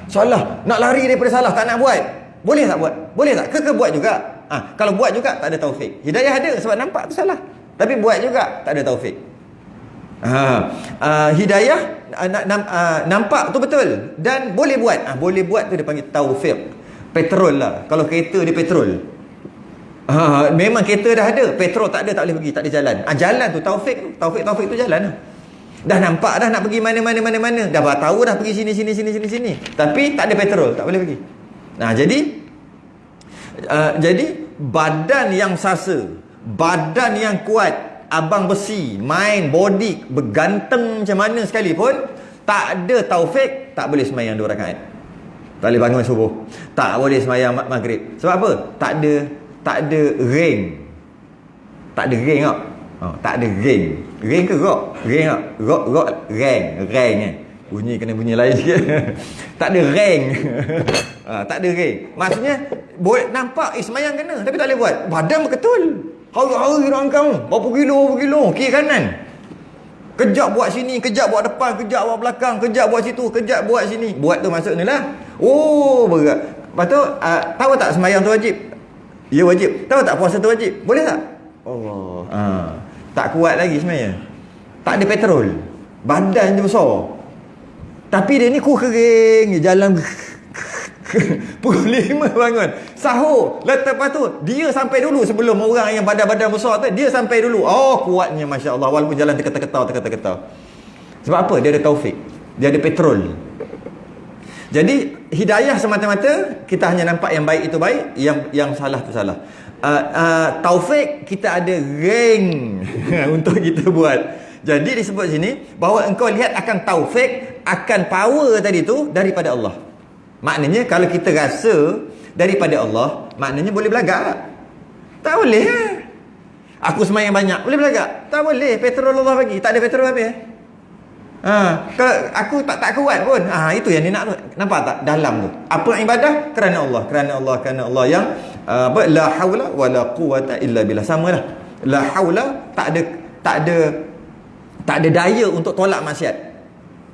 Nak lari daripada salah, tak nak buat. Boleh tak buat? Boleh tak? Ke buat juga? Kalau buat juga tak ada taufik. Hidayah ada sebab nampak tu salah, tapi buat juga tak ada taufik. Hidayah nampak tu betul dan boleh buat. Boleh buat tu dia panggil taufik. Petrol lah. Kalau kereta dia petrol. Memang kereta dah ada, petrol tak ada, tak boleh pergi, tak ada jalan. Jalan tu taufik tu. Taufik tu jalan tu. Dah nampak dah nak pergi mana. Dah tahu dah pergi sini. Tapi tak ada petrol, tak boleh pergi. Jadi badan yang sasa, badan yang kuat, abang besi, main body, berganteng macam mana sekalipun, tak ada taufik, tak boleh sembahyang 2 rakaat. Tak boleh bangun subuh. Tak boleh sembahyang maghrib. Sebab apa? Tak ada ring. Tak ada ring tak? Tak ada ring. Ring ke rock? Ring tak? Rock rang kan. Bunyi kena bunyi lain sikit. Tak ada ring. Tak ada ring. Maksudnya boleh nampak semayang kena, tapi tak boleh buat. Badan berketul. Hari-hari orang kamu. Berapa kilo, kiri kanan. Kejap buat sini, kejap buat depan, kejap buat belakang, kejap buat situ, kejap buat sini. Buat tu maksudnya lah. Berat. Lepas tu tahu tak semayang tu wajib? Ya wajib. Tahu tak puasa tu wajib? Boleh tak? Allah. Tak kuat lagi sebenarnya. Tak ada petrol. Badan je besar. Tapi dia ni kering je, jalan pukul 5 bangun. Sahur. Lepas tu dia sampai dulu sebelum orang yang badan-badan besar tu, dia sampai dulu. Kuatnya masya-Allah, walaupun jalan terketar. Sebab apa? Dia ada taufik. Dia ada petrol. Jadi hidayah semata-mata kita hanya nampak yang baik itu baik, yang salah tu salah. Taufik kita ada ring untuk kita buat. Jadi disebut sini bahawa engkau lihat akan taufik, akan power tadi tu daripada Allah. Maknanya kalau kita rasa daripada Allah, maknanya boleh belagak tak? Tak boleh. Aku semayang banyak, boleh belagak? Tak boleh, petrol Allah bagi. Tak ada petrol habis. Kalau aku tak kuat pun. Itu yang dia nak tu. Nampak tak? Dalam tu. Apa ibadah? Kerana Allah. Kerana Allah yang la haula wala quwata illa billah. Samalah. La haula tak ada daya untuk tolak maksiat.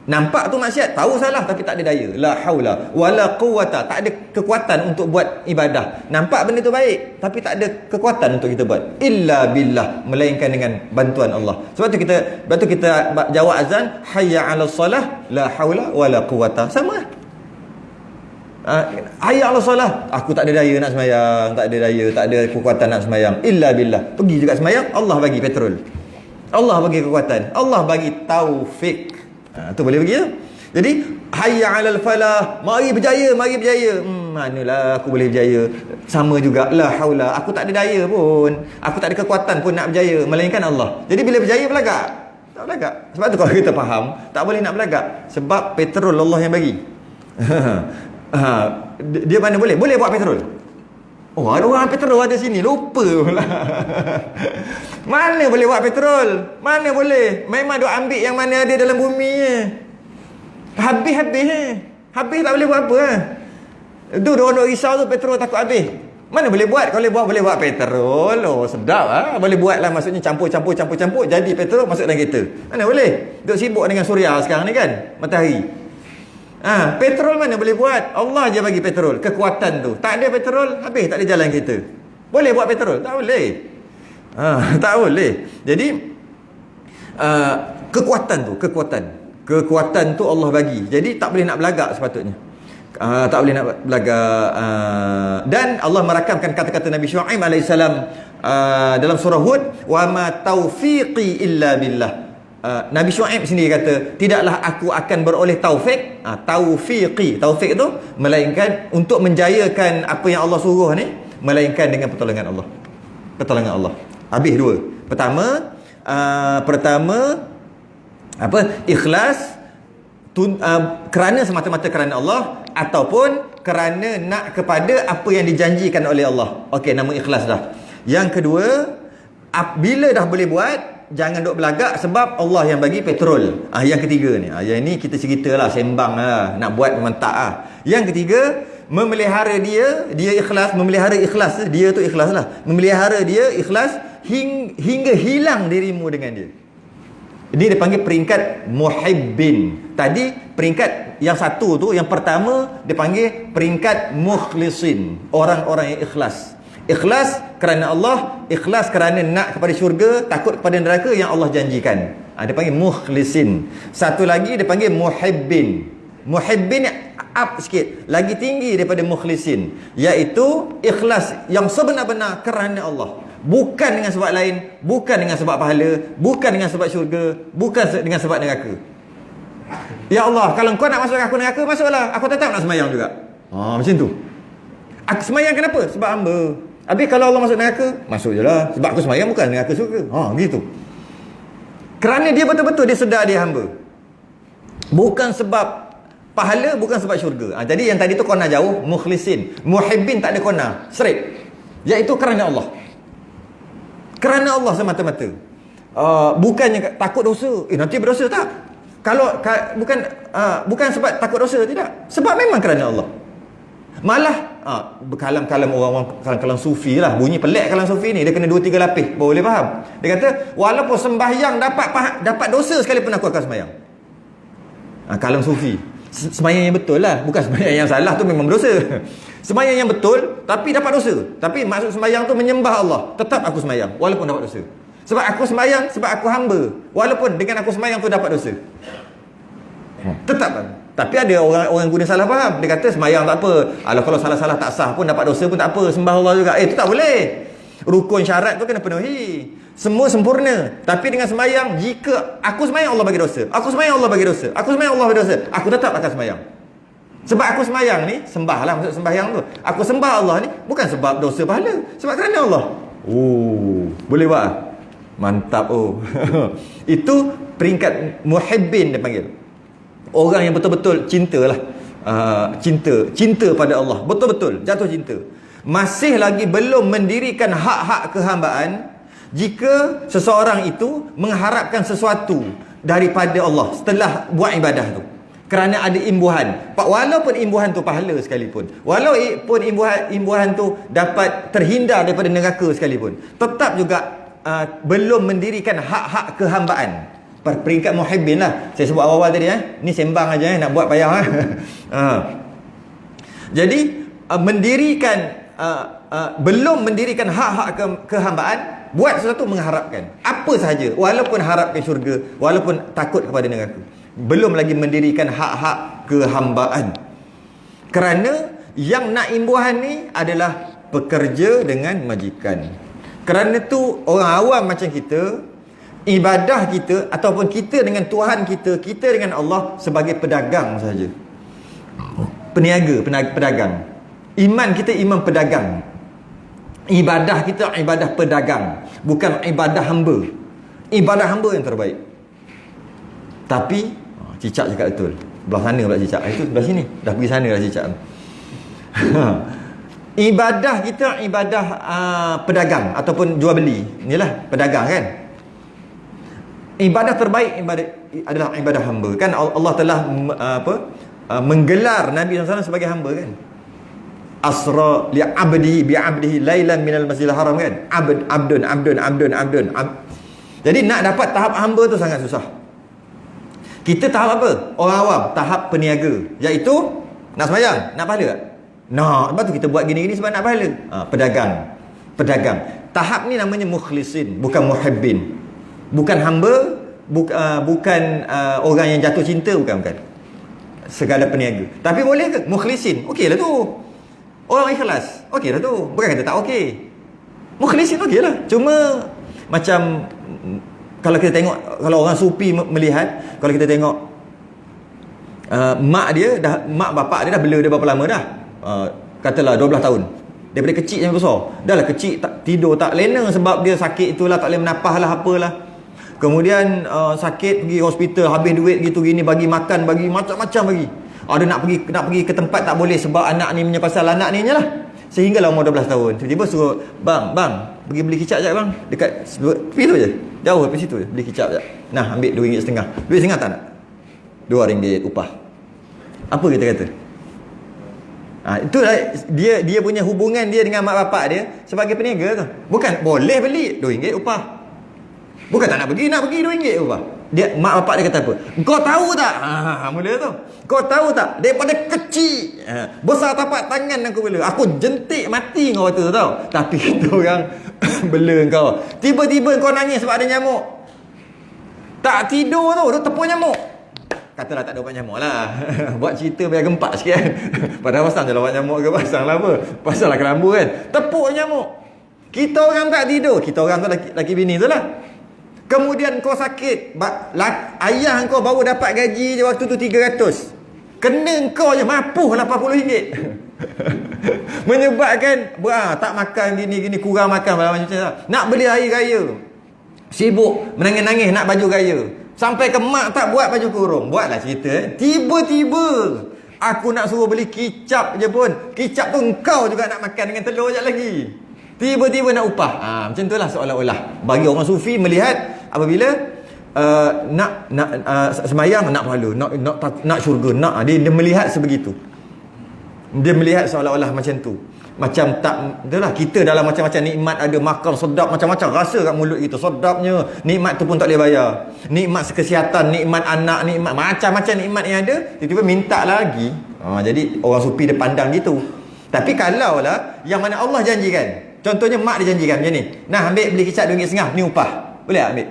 Nampak tu maksiat, tahu salah tapi tak ada daya. La haula wala quwata, tak ada kekuatan untuk buat ibadah. Nampak benda tu baik tapi tak ada kekuatan untuk kita buat. Illa billah, melainkan dengan bantuan Allah. Sebab tu kita jawab azan, hayya 'alas salah, la haula wala quwata. Sama. Hayya 'alas salah, aku tak ada daya nak semayang, tak ada daya, tak ada kekuatan nak semayang. Illa billah, pergi juga semayang, Allah bagi petrol. Allah bagi kekuatan, Allah bagi taufik. Tu boleh pergi tu. Jadi hayya 'alal falah, mari berjaya. Manalah aku boleh berjaya. Sama juga, la haula, aku tak ada daya pun, aku tak ada kekuatan pun nak berjaya, melainkan Allah. Jadi bila berjaya belagak? Tak belagak. Sebab tu kalau kita faham, tak boleh nak belagak, sebab petrol Allah yang bagi. Dia mana boleh buat petrol. Ada orang petrol ada sini, lupa pula. Mana boleh buat petrol? Mana boleh? Memang duk ambil yang mana ada dalam bumi je. Habis tak boleh buat apa. Tu orang duk risau tu, petrol takut habis. Mana boleh buat? Kalau boleh buat petrol. Sedap . Boleh buat lah, maksudnya campur jadi petrol, masuk dalam kereta. Mana boleh? Duk sibuk dengan suria sekarang ni kan, matahari. Petrol mana boleh buat? Allah je bagi petrol, kekuatan tu. Tak ada petrol, habis, tak ada jalan kereta. Boleh buat petrol? Tak boleh. Tak boleh. Jadi kekuatan tu Allah bagi. Jadi tak boleh nak belagak sepatutnya. Tak boleh nak belagak. Dan Allah merakamkan kata-kata Nabi Syuaib alaihissalam dalam surah Hud, wa ma taufiqi illa billah. Nabi Syuaib sendiri kata, tidaklah aku akan beroleh taufik. Taufik tu melainkan untuk menjayakan apa yang Allah suruh ni, melainkan dengan pertolongan Allah. Habis dua. Pertama ikhlas kerana semata-mata kerana Allah, ataupun kerana nak kepada apa yang dijanjikan oleh Allah. Okey, nama ikhlas dah. Yang kedua, bila dah boleh buat, jangan duk belagak sebab Allah yang bagi petrol. Yang ketiga ni, yang ni kita ceritalah, sembang lah, nak buat memang tak lah. Yang ketiga, memelihara dia ikhlas, memelihara ikhlas, dia tu ikhlas lah. Memelihara dia ikhlas hingga hilang dirimu dengan dia. Ini dipanggil peringkat muhibbin. Tadi peringkat yang satu tu, yang pertama dipanggil peringkat mukhlisin, orang-orang yang ikhlas. Ikhlas kerana Allah, ikhlas kerana nak kepada syurga, takut kepada neraka yang Allah janjikan. Dia panggil mukhlisin. Satu lagi dia panggil muhibbin. Muhibbin up sikit, lagi tinggi daripada mukhlisin, iaitu ikhlas yang sebenar-benar kerana Allah. Bukan dengan sebab lain, bukan dengan sebab pahala, bukan dengan sebab syurga, bukan dengan sebab neraka. Ya Allah, kalau kau nak masuk aku neraka, masuklah, aku tetap nak semayang juga. Macam tu. Aku semayang kenapa? Sebab hamba. Habis kalau Allah masuk neraka, masuk je lah, sebab aku semayang bukan neraka syurga. Gitu. Kerana dia betul-betul dia sedar dia hamba, bukan sebab pahala, bukan sebab syurga. Jadi yang tadi tu kona jauh, mukhlisin. Muhibbin tak ada kona, straight, iaitu kerana Allah. Kerana Allah semata-mata. Bukannya takut dosa, nanti berdosa, tak. Kalau bukan sebab takut dosa, tidak. Sebab memang kerana Allah. Malah kalam-kalam orang-orang, kalam-kalam sufi lah, bunyi pelik kalam sufi ni, dia kena 2-3 lapis baru boleh faham. Dia kata walaupun sembahyang dapat dosa sekalipun aku akan sembahyang. Kalam sufi. Sembahyang yang betul lah, bukan sembahyang yang salah tu memang berdosa. Sembahyang yang betul tapi dapat dosa. Tapi maksud sembahyang tu menyembah Allah, tetap aku sembahyang walaupun dapat dosa. Sebab aku sembahyang, sebab aku hamba, walaupun dengan aku sembahyang tu dapat dosa, tetap kan. Tapi ada orang guna salah faham. Dia kata sembahyang tak apa, kalau salah-salah tak sah pun, dapat dosa pun tak apa, sembah Allah juga. Itu tak boleh. Rukun syarat tu kena penuhi, semua sempurna. Tapi dengan sembahyang, jika aku sembahyang Allah bagi dosa, aku sembahyang Allah bagi dosa, aku sembahyang Allah bagi dosa, aku tetap akan sembahyang. Sebab aku sembahyang ni, sembahlah maksud sembahyang tu, aku sembah Allah ni bukan sebab dosa pahala, sebab kerana Allah. Boleh buat. Mantap. Itu peringkat muhibbin dia panggil. Orang yang betul-betul cintalah, cinta pada Allah, betul-betul jatuh cinta. Masih lagi belum mendirikan hak-hak kehambaan, jika seseorang itu mengharapkan sesuatu daripada Allah setelah buat ibadah tu, kerana ada imbuhan, walaupun imbuhan tu pahala sekalipun, walaupun imbuhan tu dapat terhindar daripada neraka sekalipun, tetap juga belum mendirikan hak-hak kehambaan. Peringkat muhibbin lah. Saya sebut awal-awal tadi ni sembang aja nak buat payah Jadi belum mendirikan hak-hak kehambaan, buat sesuatu mengharapkan apa sahaja, walaupun harapkan syurga, walaupun takut kepada neraka, belum lagi mendirikan hak-hak kehambaan. Kerana yang nak imbuhan ni adalah pekerja dengan majikan. Kerana tu orang awam macam kita, ibadah kita ataupun kita dengan Tuhan kita, kita dengan Allah sebagai pedagang saja. Peniaga, pedagang. Iman kita iman pedagang. Ibadah kita ibadah pedagang, bukan ibadah hamba. Ibadah hamba yang terbaik. Tapi cicak cakap betul. Belah sana pula cicak. Itu belah sini. Dah pergi sana dah cicak. Ibadah kita ibadah pedagang ataupun jual beli. Inilah pedagang kan. Ibadah terbaik adalah ibadah hamba. Kan Allah telah menggelar Nabi SAW sebagai hamba kan. Asra li abdihi bi abdihi lailan minal masjidil haram kan. Abdun. Jadi nak dapat tahap hamba tu sangat susah. Kita tahap apa? Orang awam tahap peniaga, iaitu nak sembahyang, nak pahala tak? Nak. Sebab tu kita buat gini-gini sebab nak pahala. Pedagang. Tahap ni namanya mukhlisin, bukan muhibbin. Bukan hamba, bukan orang yang jatuh cinta, bukan. Segala peniaga. Tapi boleh ke? Mukhlisin. Okeylah tu. Orang ikhlas. Okeylah tu. Bukan kata tak okey. Mukhlisin okeylah. Cuma macam kalau kita tengok, kalau orang sufi melihat, kalau kita tengok mak bapak dia dah bela dia berapa lama dah? Katalah 12 tahun. Daripada kecil sampai besar. Dah lah kecil tidur tak lena sebab dia sakit itulah, tak boleh menapah lah apalah. Kemudian sakit pergi hospital, habis duit gitu gini, bagi makan, bagi macam-macam bagi. Ada nak pergi ke tempat tak boleh sebab anak ni punya pasal anak ni lah. Sehinggalah umur 12 tahun tiba-tiba suruh, bang pergi beli kicap sekejap bang, dekat pergi tu je, jauh pergi situ je, beli kicap sekejap. Nah, ambil RM2.5. RM2.5 tak nak? RM2 upah. Apa kita kata? Itulah dia punya hubungan dia dengan mak bapak dia sebagai peniaga tu. Bukan boleh beli RM2 upah. Bukan tak nak pergi RM2 upah. Mak bapak dia kata apa? Kau tahu tak? Mula tu. Kau tahu tak? Daripada kecil besar tapak tangan aku bela. Aku jentik mati kau kata tahu. Tapi kita orang bela kau. Tiba-tiba kau nangis sebab ada nyamuk. Tak tidur tu, dia tepuk nyamuk. Katalah tak ada ubat nyamuk lah. Buat cerita biar gempak sikit kan. Padahal pasang je lah ubat nyamuk ke, pasang lah apa. Pasang lah kelambu kan. Tepuk nyamuk. Kita orang tak tidur. Kita orang tu laki bini tu lah. Kemudian kau sakit, ayah kau baru dapat gaji je waktu tu 300. Kena kau je mapuh RM80. Menyebabkan tak makan gini-gini, kurang makan macam tu. Nak beli air raya, sibuk menangis-nangis nak baju raya. Sampai ke mak tak buat baju kurung. Buatlah cerita. Tiba-tiba aku nak suruh beli kicap je pun. Kicap tu engkau juga nak makan dengan telur je lagi. Tiba-tiba nak upah. Macam itulah seolah-olah. Bagi orang sufi melihat apabila semayang nak pahala, nak syurga, dia melihat sebegitu. Dia melihat seolah-olah macam tu. Macam tak, itulah kita dalam macam-macam nikmat, ada makan sedap macam-macam rasa kat mulut kita. Sedapnya nikmat tu pun tak boleh bayar. Nikmat kesihatan, nikmat anak, nikmat macam-macam nikmat yang ada, tiba-tiba minta lagi. Jadi orang sufi dia pandang gitu. Tapi kalau lah yang mana Allah janjikan, contohnya mak dia janjikan macam ni, nah ambil beli kicap RM2.5, ni upah, boleh tak ambil?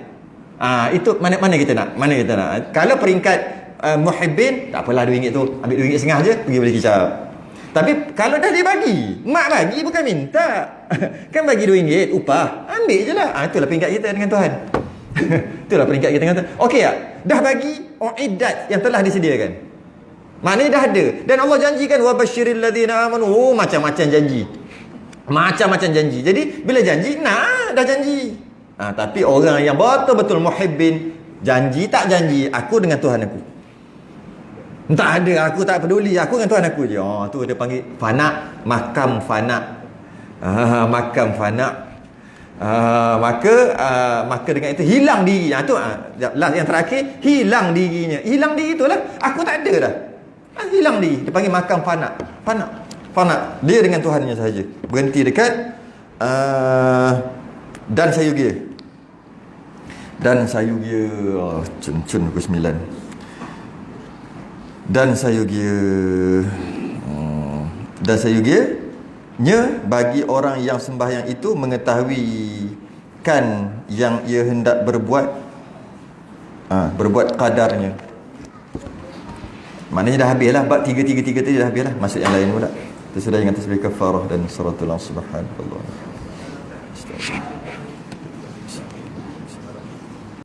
Itu mana kita nak? Kalau peringkat muhibbin, tak apalah RM2 tu, ambil RM2.5 je, pergi beli kicap. Tapi kalau dah dia bagi, mak bagi bukan minta. Kan bagi RM2 upah, ambil je lah. Itulah peringkat kita dengan Tuhan. Itulah peringkat kita dengan Tuhan. Okey tak? Dah bagi uiddat yang telah disediakan. Maknanya dah ada. Dan Allah janjikan wa basyiril ladzina amanu. Macam-macam janji. Macam-macam janji. Jadi bila janji, dah janji. Tapi orang yang betul-betul muhibbin, janji tak janji, aku dengan Tuhan aku. Tak ada, aku tak peduli, aku dengan Tuhan aku je. Tu dia panggil fana, makam fana. Makam fana. Maka dengan itu hilang diri. Itu yang terakhir, hilang dirinya. Hilang diri itulah aku tak ada dah. Hilang diri. Dia panggil makam fana. Dia dengan Tuhannya sahaja. Berhenti dekat dan sayugia. Dan sayugia cun pukul 9. Dan sayugianya bagi orang yang sembahyang itu mengetahui kan yang ia hendak berbuat, berbuat qadarnya. Maknanya dah habis lah. Bab 3 tadi dah habis lah. Maksud yang lain pula. Itu sudah dengan tasbih kafarah dan suratul subhanallah.